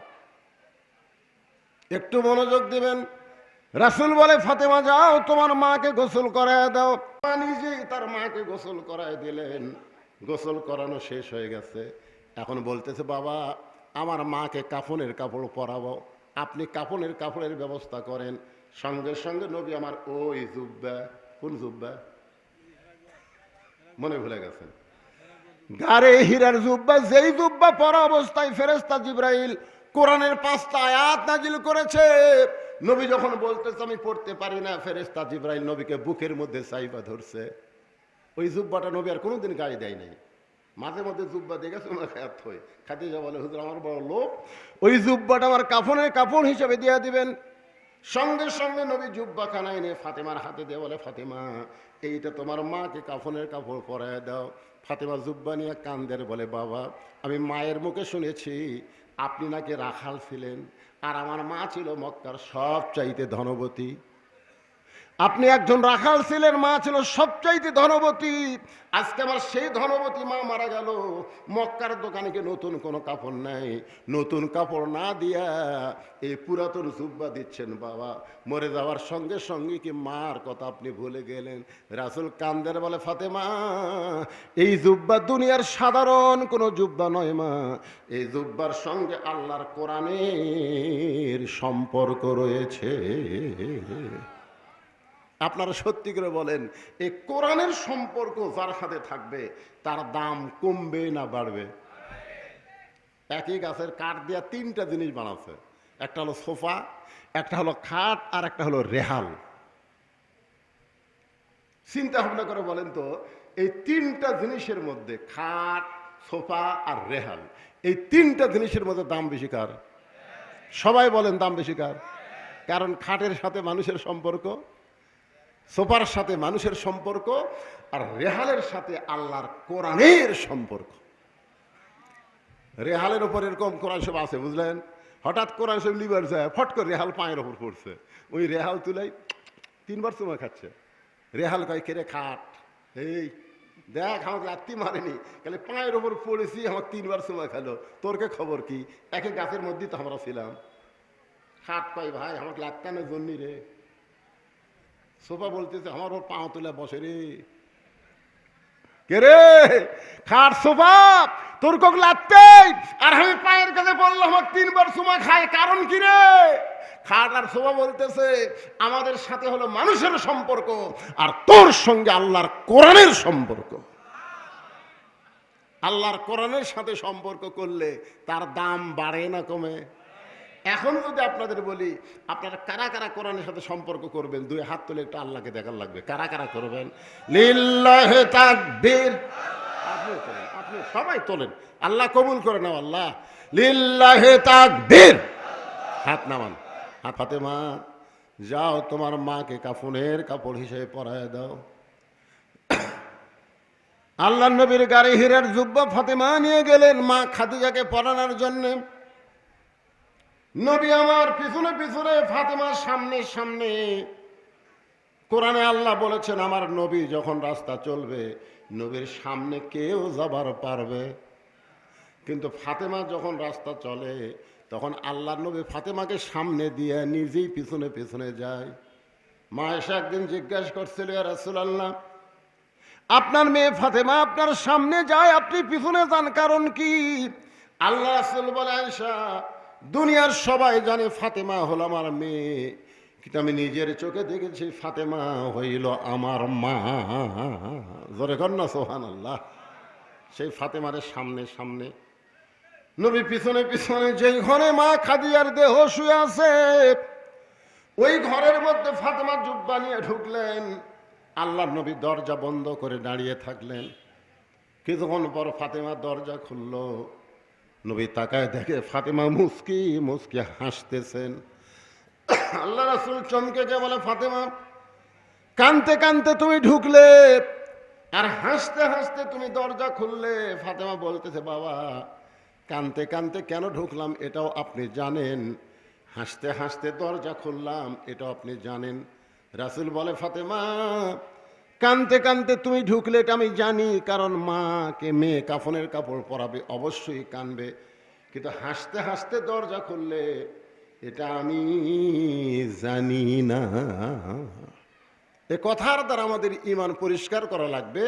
একটু মনোযোগ দিবেন। রাসূল বলে ফাতেমা যাও তোমার মাকে গোসল করায় দাও। মা নিজেই তার মাকে গোসল করায় দিলেন। গোসল করানো শেষ হয়ে গেছে, এখন বলতেছে বাবা আমার মাকে কাফনের কাপড় পরাবো, আপনি কাফনের কাপড়ের ব্যবস্থা করেন। সঙ্গে সঙ্গে নবী আমার ওই জুব্বা, কোন জুব্বা মনে ভুলে গেছেন, গারে হীরার জুব্বা, যেই জুব্বা পরা অবস্থায় ফেরেশতা জিবরাইল কোরআনের 5টা আয়াত নাজিল করেছে। নবী যখন বলতেছে আমি পড়তে পারি না, ফেরেশতা জিবরাইল নবীকে বুকের মধ্যে চাইবা ধরছে। ওই জুব্বাটা নবী আর কোনোদিন গায়ে দেয় নাই। মাঝে মধ্যে জুব্বা দিয়ে গেছে ওনার খাত হয়ে, খাদিজা বলে হুজুর আমার বড় লোক, ওই জুব্বাটা আমার কাফনের কাপড় হিসেবে দিয়ে দিবেন। সঙ্গে সঙ্গে নবী জুব্বাখানা এনে ফাতেমার হাতে দিয়ে বলে, ফাতেমা এইটা তোমার মাকে কাফনের কাপড় পরায় দাও। ফাতেমা জুব্বা নিয়ে কান্দের, বলে, বাবা আমি মায়ের মুখে শুনেছি আপনি নাকি রাখাল ছিলেন, আর আমার মা ছিল মক্কার সবচাইতে ধনবতী। আপনি একজন রাখাল ছিলেন, মা ছিল সবচাইতে ধনবতী। আজকে আমার সেই ধনবতী মা মারা গেল, মক্কার দোকানে কি নতুন কোনো কাপড় নাই, নতুন কাপড় না দিয়া এই পুরাতন জুব্বা দিচ্ছেন। বাবা মরে যাওয়ার সঙ্গে সঙ্গে কি মার কথা আপনি ভুলে গেলেন? রাসূল কান্দের, বলে, ফাতেমা এই জুব্বা দুনিয়ার সাধারণ কোনো জুব্বা নয় মা, এই জুব্বার সঙ্গে আল্লাহর কোরআনের সম্পর্ক রয়েছে। আপনারা সত্যি করে বলেন, এই কোরআনের সম্পর্ক যার সাথে থাকবে তার দাম কমবে না বাড়বে? একই গাছের কাঠ দিয়া তিনটা জিনিস বানাচ্ছে, একটা হলো সোফা, একটা হলো খাট, আর একটা হলো রেহাল। চিন্তা ভাবনা করে বলেন তো, এই তিনটা জিনিসের মধ্যে, খাট, সোফা আর রেহাল, এই তিনটা জিনিসের মধ্যে দাম বেশি কার? সবাই বলেন দাম বেশি কার? কারণ খাটের সাথে মানুষের সম্পর্ক, সোফার সাথে মানুষের সম্পর্ক, আর রেহালের সাথে আল্লাহর কোরআনের সম্পর্ক। রেহালের ওপর এরকম কোরআন সব আছে, বুঝলেন? হঠাৎ কোরআন সব লিবার যায়, ফট করে রেহাল পায়ের ওপর পড়ছে, ওই রেহাল তুলাই 3 বার চুমা খাচ্ছে। রেহাল কয়, কেরে খাট, এই দেখ আমাকে লাত্তি মারেনি, তাহলে পায়ের ওপর পড়েছি, আমাকে 3 বার চুমা খেলো, তোর কে খবর কি? একে গাছের মধ্যেই তো আমরা ছিলাম। খাট কয়, ভাই আমাকে লাত্তানোর জন্য রে। সোফা বলতেছে, আমার ওর পাও তুলে বসে রে। কে রে? খাট সোফা তোর কক লাগতে, আর আমি পায়ের কাছে বললাম আমার 3 বার চুমা খায়, কারণ কি রে? খাট আর সোফা বলতেছে, আমাদের সাথে হলো মানুষের সম্পর্ক, আর তোর সঙ্গে আল্লাহর কোরআনের সম্পর্ক। আল্লাহর কোরআনের সাথে সম্পর্ক করলে তার দাম বাড়ে না কমে? এখন যদি আপনাদের বলি, আপনারা কারা কারা কোরআনের সাথে সম্পর্ক করবেন? 2 হাত তুলে একটু আল্লাহকে দেখার লাগবে, কারা কারা করবেন? লিল্লাহি তাকবীর। আপনি সবাই তোলেন, আল্লাহ কবুল করে নাও। আল্লাহ লিল্লাহি তাকবীর। হাত নামান। হাত। ফাতেমা যাও তোমার মাকে কাফনের কাপড় হিসেবে পরায় দাও। আল্লাহ নবীর গাড়ি হীরার জুব্বা ফাতেমা নিয়ে গেলেন মা খাদিজাকে পরানোর জন্য। নবী আমার পিছনে পিছনে, ফাতেমার সামনে সামনে। কোরআনে আল্লাহ বলেছেন, আমার নবী যখন রাস্তা চলবে নবীর সামনে কেউ যাবার পারবে, কিন্তু ফাতেমা যখন রাস্তা চলে তখন আল্লাহ নবী ফাতেমাকে সামনে দিয়ে নিজেই পিছনে পিছনে যায়। মা এসে একদিন জিজ্ঞাসা করছিল, ইয়া রাসূলুল্লাহ আপনার মেয়ে ফাতেমা আপনার সামনে যায়, আপনি পিছনে যান, কারণ কি? আল্লাহ রাসূল বলে, আয়েশা দুনিয়ার সবাই জানে ফাতেমা হলো আমার মেয়ে, কিন্তু আমি নিজের চোখে দেখেছি ফাতেমা হইল আমার মা। জোরে কর না সুবহানাল্লাহ। সেই ফাতেমার সামনে সামনে, নবী পিছনে পিছনে। যেই ঘরে মা খাদিজার দেহ শুয়ে আছে ওই ঘরের মধ্যে ফাতেমা জুব্বা নিয়ে ঢুকলেন। আল্লাহ নবী দরজা বন্ধ করে দাঁড়িয়ে থাকলেন। কিছুক্ষণ পর ফাতেমা দরজা খুলল। নবী তাকায় দেখে ফাতেমা মুস্কি মুস্কি হাসতেছেন। আল্লাহ রাসূল চমকে গিয়ে বলে, ফাতেমা কানতে কানতে তুমি ঢুকলে আর হাসতে হাসতে তুমি দরজা খুললে। ফাতেমা বলতেছে, বাবা কানতে কানতে কেন ঢুকলাম এটাও আপনি জানেন, হাসতে হাসতে দরজা খুললাম এটাও আপনি জানেন। রাসূল বলে, ফাতেমা কানতে কানতে তুমি ঢুকলে এটা আমি জানি, কারণ মাকে মেয়ে কাফনের কাপড় পরাবে, অবশ্যই কানবে, কিন্তু হাসতে হাসতে দরজা খুললে এটা আমি জানি না। এ কথার দ্বারা আমাদের ঈমান পরিষ্কার করা লাগবে,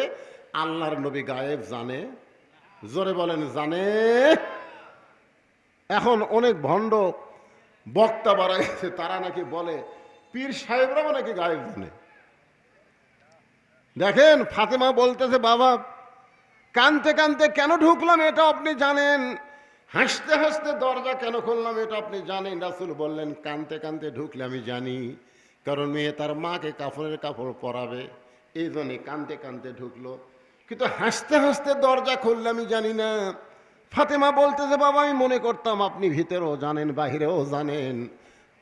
আল্লাহর নবী গায়েব জানে। জোরে বলেন জানে। এখন অনেক ভণ্ড বক্তা বাড়াইছে, তারা নাকি বলে পীর সাহেবরাও নাকি গায়েব জানে। দেখেন ফাতেমা বলতেছে, বাবা কানতে কানতে কেন ঢুকলাম এটা আপনি জানেন, হাসতে হাসতে দরজা কেন খুললাম এটা আপনি জানেন। রাসূল বললেন, কানতে কানতে ঢুকলে আমি জানি, কারণ মেয়ে তার মাকে কাফনের কাপড় পরাবে, এই জন্যে কানতে কানতে ঢুকলো, কিন্তু হাসতে হাসতে দরজা খুললে আমি জানি না। ফাতেমা বলতেছে, বাবা আমি মনে করতাম আপনি ভিতরেও জানেন বাহিরেও জানেন।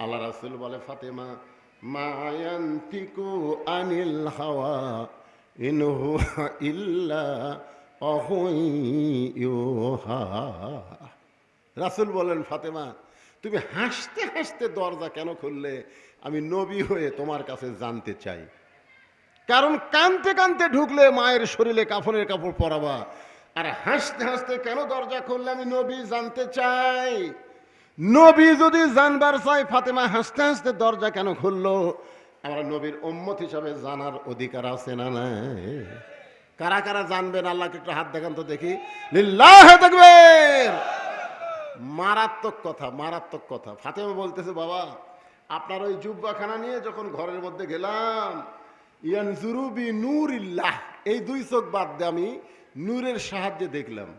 আল্লাহ রাসূল বলে, ফাতেমা মা ইয়ানতিকু আনিল হাওয়া ইন হুয়া ইল্লা ওয়াহুন ইউহা। রাসূল বলেন, ফাতেমা তুমি হাসতে হাসতে দরজা কেন খুললে? আমি নবী হয়ে তোমার কাছে জানতে চাই। কারণ কানতে কানতে ঢুকলে মায়ের শরীরে কাফনের কাপড় পরাবা, আর হাসতে হাসতে কেন দরজা খুললে? আমি নবী জানতে চাই। নবী যদি জানবার চাই ফাতেমা হাসতে হাসতে দরজা কেন খুললো, আমরা নবীর উম্মত হিসাবে জানার অধিকার আছে না নাই? কারা কারা জানবেন? আল্লাহকে একটু হাত দেখান তো দেখি। লিল্লাহে তাকবীর। মারাত্মক কথা, মারাত্মক কথা। ফাতেমা বলতেছে, বাবা আপনার ওই জুব্বাখানা নিয়ে যখন ঘরের মধ্যে গেলাম, ইয়ানজুরু বি নূরিল্লাহ, এই দুই চোখ বাদ দিয়ে আমি নূরের সাহায্যে দেখলাম।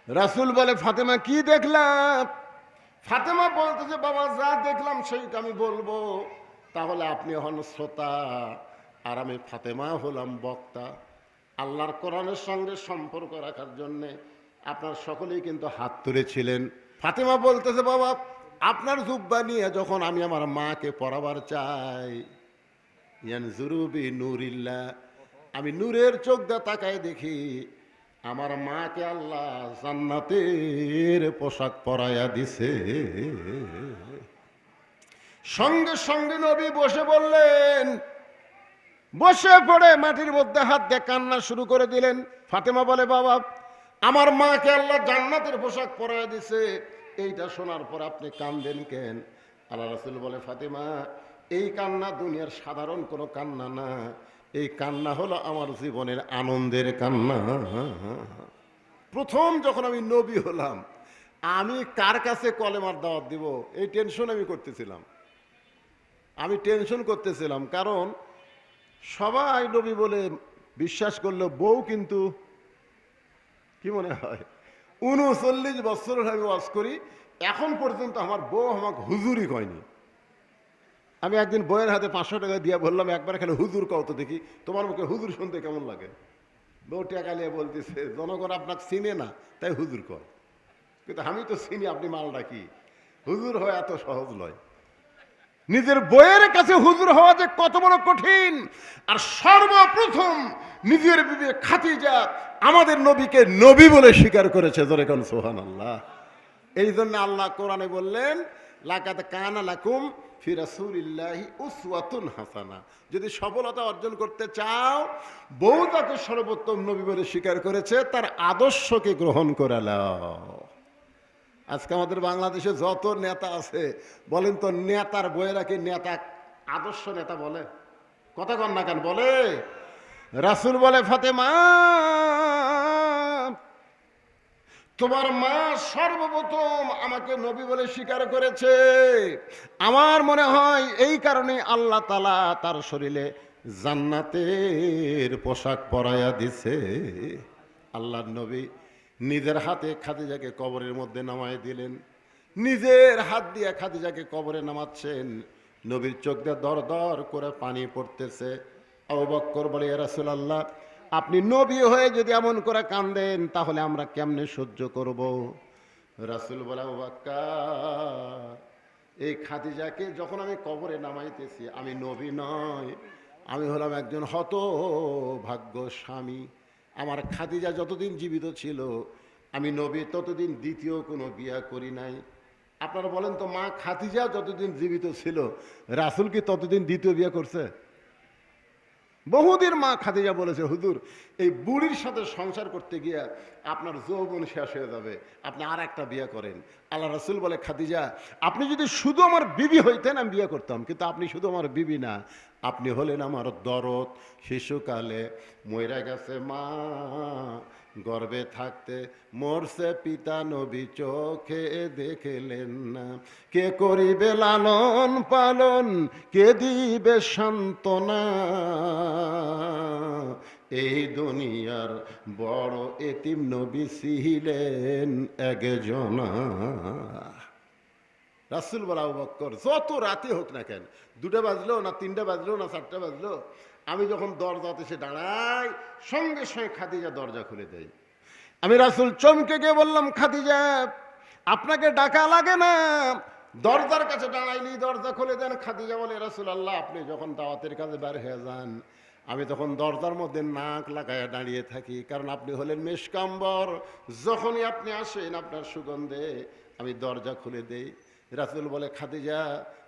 রাসূল বলে, ফাতেমা কি দেখলাম? ফাতেমা বলতেছে, বাবা যা দেখলাম সেইটা আমি বলবো, তাহলে আপনি হন শ্রোতা আর আমি ফাতেমা হলাম বক্তা। আল্লাহর কোরআনের সঙ্গে সম্পর্ক রাখার জন্যে আপনার সকলেই কিন্তু হাত তুলেছিলেন। ফাতেমা বলতেছে, বাবা আপনার জুব্বা নিয়ে যখন আমি আমার মাকে পড়াবার চাই, ইয়ানজুরু বি নূরিল্লাহ, আমি নূরের চোখ দিয়ে তাকায় দেখি আমার মাকে আল্লাহ জান্নাতের পোশাক পরাইয়া দিছে। সঙ্গে সঙ্গে নবী বসে বললেন, বসে পড়ে মাটির মধ্যে হাত দিয়ে কান্না শুরু করে দিলেন। ফাতেমা বলে, বাবা আমার মাকে আল্লাহ জান্নাতের পোশাক পরাইয়া দিছে, এইটা শোনার পর আপনি কান্দেন কেন? আল্লাহ রাসূল বলে, ফাতেমা এই কান্না দুনিয়ার সাধারণ কোনো কান্না না, এই কান্না হলো আমার জীবনের আনন্দের কান্না। প্রথম যখন আমি নবী হলাম, আমি কার কাছে কলেমার দাওয়াত দিব এই টেনশন আমি করতেছিলাম। আমি টেনশন করতেছিলাম, কারণ সবাই নবী বলে বিশ্বাস করলো, বউ কিন্তু কি মনে হয় 39 বছর আমি ওয়াজ করি, এখন পর্যন্ত আমার বউ আমাকে হুজুরই কয়নি। আমি একদিন বইয়ের হাতে 500 টাকা দিয়ে বললাম, একবার খালি হুজুর কও তো দেখি, তোমার মুখে হুজুর শুনতে কেমন লাগে? বউ টাকা নিয়ে বলতেছে, জনগণ আপনাকে চিনে না তাই হুজুর কর। কিন্তু আমি তো চিনি আপনি মালটা কি, হুজুর হয় এত সহজ নয়। নিজের বইয়ের কাছে হুজুর হওয়া যে কত বড় কঠিন। আর সর্বপ্রথম নিজের বিবি খাদিজা আমাদের নবীকে নবী বলে স্বীকার করেছে। জোরে কোন সুবহানাল্লাহ। এই জন্য আল্লাহ কোরআনে বললেন, লাকাদ কানা লাকুম ফি রাসূলিল্লাহি উসওয়াতুন হাসানা। যদি সফলতা অর্জন করতে চাও, বউ তাকে সর্বোত্তম নবী বলে স্বীকার করেছে, তার আদর্শকে গ্রহণ করে নাও। আজকে আমাদের বাংলাদেশে যত নেতা আছে, বলেন তো নেতার বইয়েরা কি নেতা আদর্শ নেতা বলে? কথা কন না কেন বলে? রাসূল বলে, ফাতেমা তোমার মা সর্বপ্রথম আমাকে নবী বলে স্বীকার করেছে। আমার মনে হয় এই কারণে আল্লাহ তাআলা তার শরীরে জান্নাতের পোশাক পরাইয়া দিছে। আল্লাহর নবী নিজের হাতে খাদিজাকে কবরের মধ্যে নামায় দিলেন। নিজের হাত দিয়ে খাদিজাকে কবরে নামাচ্ছেন। নবীর চোখ দিয়ে দর দর করে পানি পড়তেছে। আবু বকর বলে, ইয়া রাসূলুল্লাহ আপনি নবী হয়ে যদি এমন করে কাঁদেন তাহলে আমরা কেমনে সহ্য করব? রাসূল বলে, আবু বকর এই খাদিজাকে যখন আমি কবরে নামাইতেছি, আমি নবী নয়, আমি হলাম একজন হতভাগ্য স্বামী। আমার খাদিজা যতদিন জীবিত ছিল, আমি নবী ততদিন দ্বিতীয় কোনো বিয়া করি নাই। আপনারা বলেন তো, মা খাদিজা যতদিন জীবিত ছিল, রাসূল কি ততদিন দ্বিতীয় বিয়া করছে? বহুদিন মা খাদিজা বলেছে, হুজুর এই বুড়ির সাথে সংসার করতে গিয়া আপনার যৌবন শেষ হয়ে যাবে, আপনি আর একটা বিয়ে করেন। আল্লাহ রাসূল বলে, খাদিজা আপনি যদি শুধু আমার বিবি হইতেন আমি বিয়ে করতাম, কিন্তু আপনি শুধু আমার বিবি না, আপনি হলেন আমার দরদ। শিশুকালে মইরা গেছে মা, গর্ভে থাকতে মরছে পিতা, নবী চোখে দেখলেন না। কে করিবে লালন পালন, কে দিবে সান্ত্বনা, এই দুনিয়ার বড় এতিম নবী ছিলেন একজনা। রাসূল বলে, আবু বকর যত রাতে হোক না কেন, 2টা বাজলো না 3টা বাজলো না 4টা বাজলো, আমি যখন দরজাতে এসে দাঁড়াই, সঙ্গে সঙ্গে খাদিজা দরজা খুলে দেয়। আমি রাসূল চমকে গিয়ে বললাম, খাদিজা আপনাকে ডাকা লাগে না, দরজার কাছে দাঁড়াইলি, দরজা খুলে দেন। খাদিজা বলে, রাসূলুল্লাহ আপনি যখন দাওয়াতের কাজে বের হয়ে যান, আমি তখন দরজার মধ্যে নাক লাগায় দাঁড়িয়ে থাকি, কারণ আপনি হলেন মেশকাম্বর। যখনই আপনি আসেন আপনার সুগন্ধে আমি দরজা খুলে দেই। রাসূল বলে, খাদিজা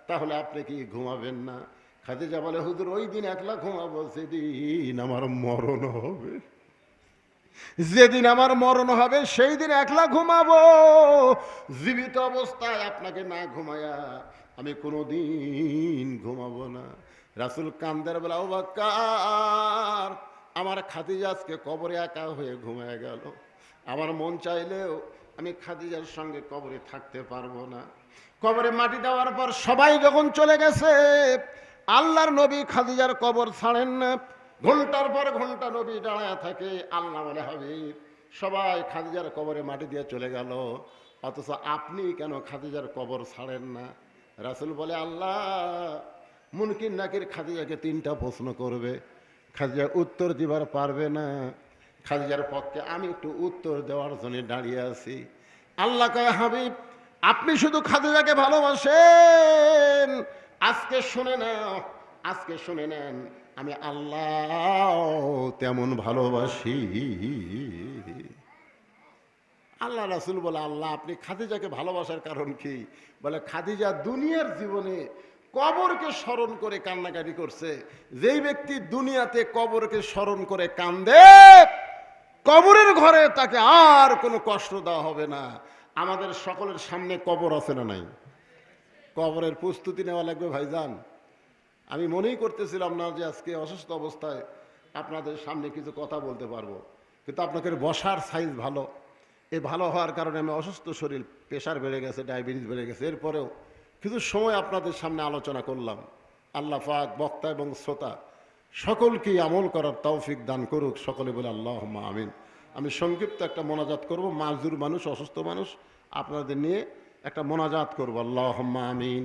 তাহলে আপনি কি ঘুমাবেন না? খাদিজা বলে, হুজুর ওই দিন একলা ঘুমাবো যেদিন আমার মরণ হবে। যেদিন আমার মরণ হবে সেই দিন একলা ঘুমাবো। জীবিত অবস্থায় আপনাকে না ঘুমায়া আমি কোনোদিন ঘুমাবো না। রাসূল কান্দের বেলা, ও বাক্কার, আমার খাদিজা আজকে কবরে একা হয়ে ঘুমায় গেল। আমার মন চাইলেও আমি খাদিজার সঙ্গে কবরে থাকতে পারবো না। কবরে মাটি দেওয়ার পর সবাই যখন চলে গেছে, আল্লাহর নবী খাদিজার কবর ছাড়েন না। ঘন্টার পর ঘন্টা নবী দাঁড়ায় থাকে। আল্লাহ বলে, হাবিব সবাই খাদিজার কবরে মাটি দিয়ে চলে গেল, অথচ আপনি কেন খাদিজার কবর ছাড়েন না? রাসূল বলে, আল্লাহ মুনকির নাকির খাদিজাকে 3টা প্রশ্ন করবে, খাদিজা উত্তর দিবার পারবে না। খাদিজার পক্ষে আমি একটু উত্তর দেওয়ার জন্য দাঁড়িয়ে আছি। আল্লাহ কয়, হাবিব আপনি শুধু খাদিজাকে ভালোবাসেন, আজকে শুনে নাও, আজকে শুনে নেন, আমি আল্লাহ তেমন ভালোবাসি। আল্লাহ রাসূল বলে, আল্লাহ আপনি খাদিজাকে ভালোবাসার কারণ কি? বলে, খাদিজা দুনিয়ার জীবনে কবরকে স্মরণ করে কান্নাকাটি করছে। যেই ব্যক্তি দুনিয়াতে কবরকে স্মরণ করে কান্দে, কবরের ঘরে তাকে আর কোনো কষ্ট দেওয়া হবে না। আমাদের সকলের সামনে কবর আছে না নাই? কবরের প্রস্তুতি নেওয়া লাগবে ভাইজান। আমি মনেই করতেছিলাম না যে আজকে অসুস্থ অবস্থায় আপনাদের সামনে কিছু কথা বলতে পারবো, কিন্তু আপনাদের বসার সাইজ ভালো। এই ভালো হওয়ার কারণে আমি অসুস্থ শরীর, প্রেশার বেড়ে গেছে, ডায়াবেটিস বেড়ে গেছে, এরপরেও কিছু সময় আপনাদের সামনে আলোচনা করলাম। আল্লাহ পাক বক্তা এবং শ্রোতা সকলকেই আমল করার তৌফিক দান করুক। সকলে বলে আল্লাহুম্মা আমিন। আমি সংক্ষিপ্ত একটা মোনাজাত করব। মাজুর মানুষ, অসুস্থ মানুষ, আপনাদের নিয়ে একটা মোনাজাত করব। আল্লাহুম্মা আমিন।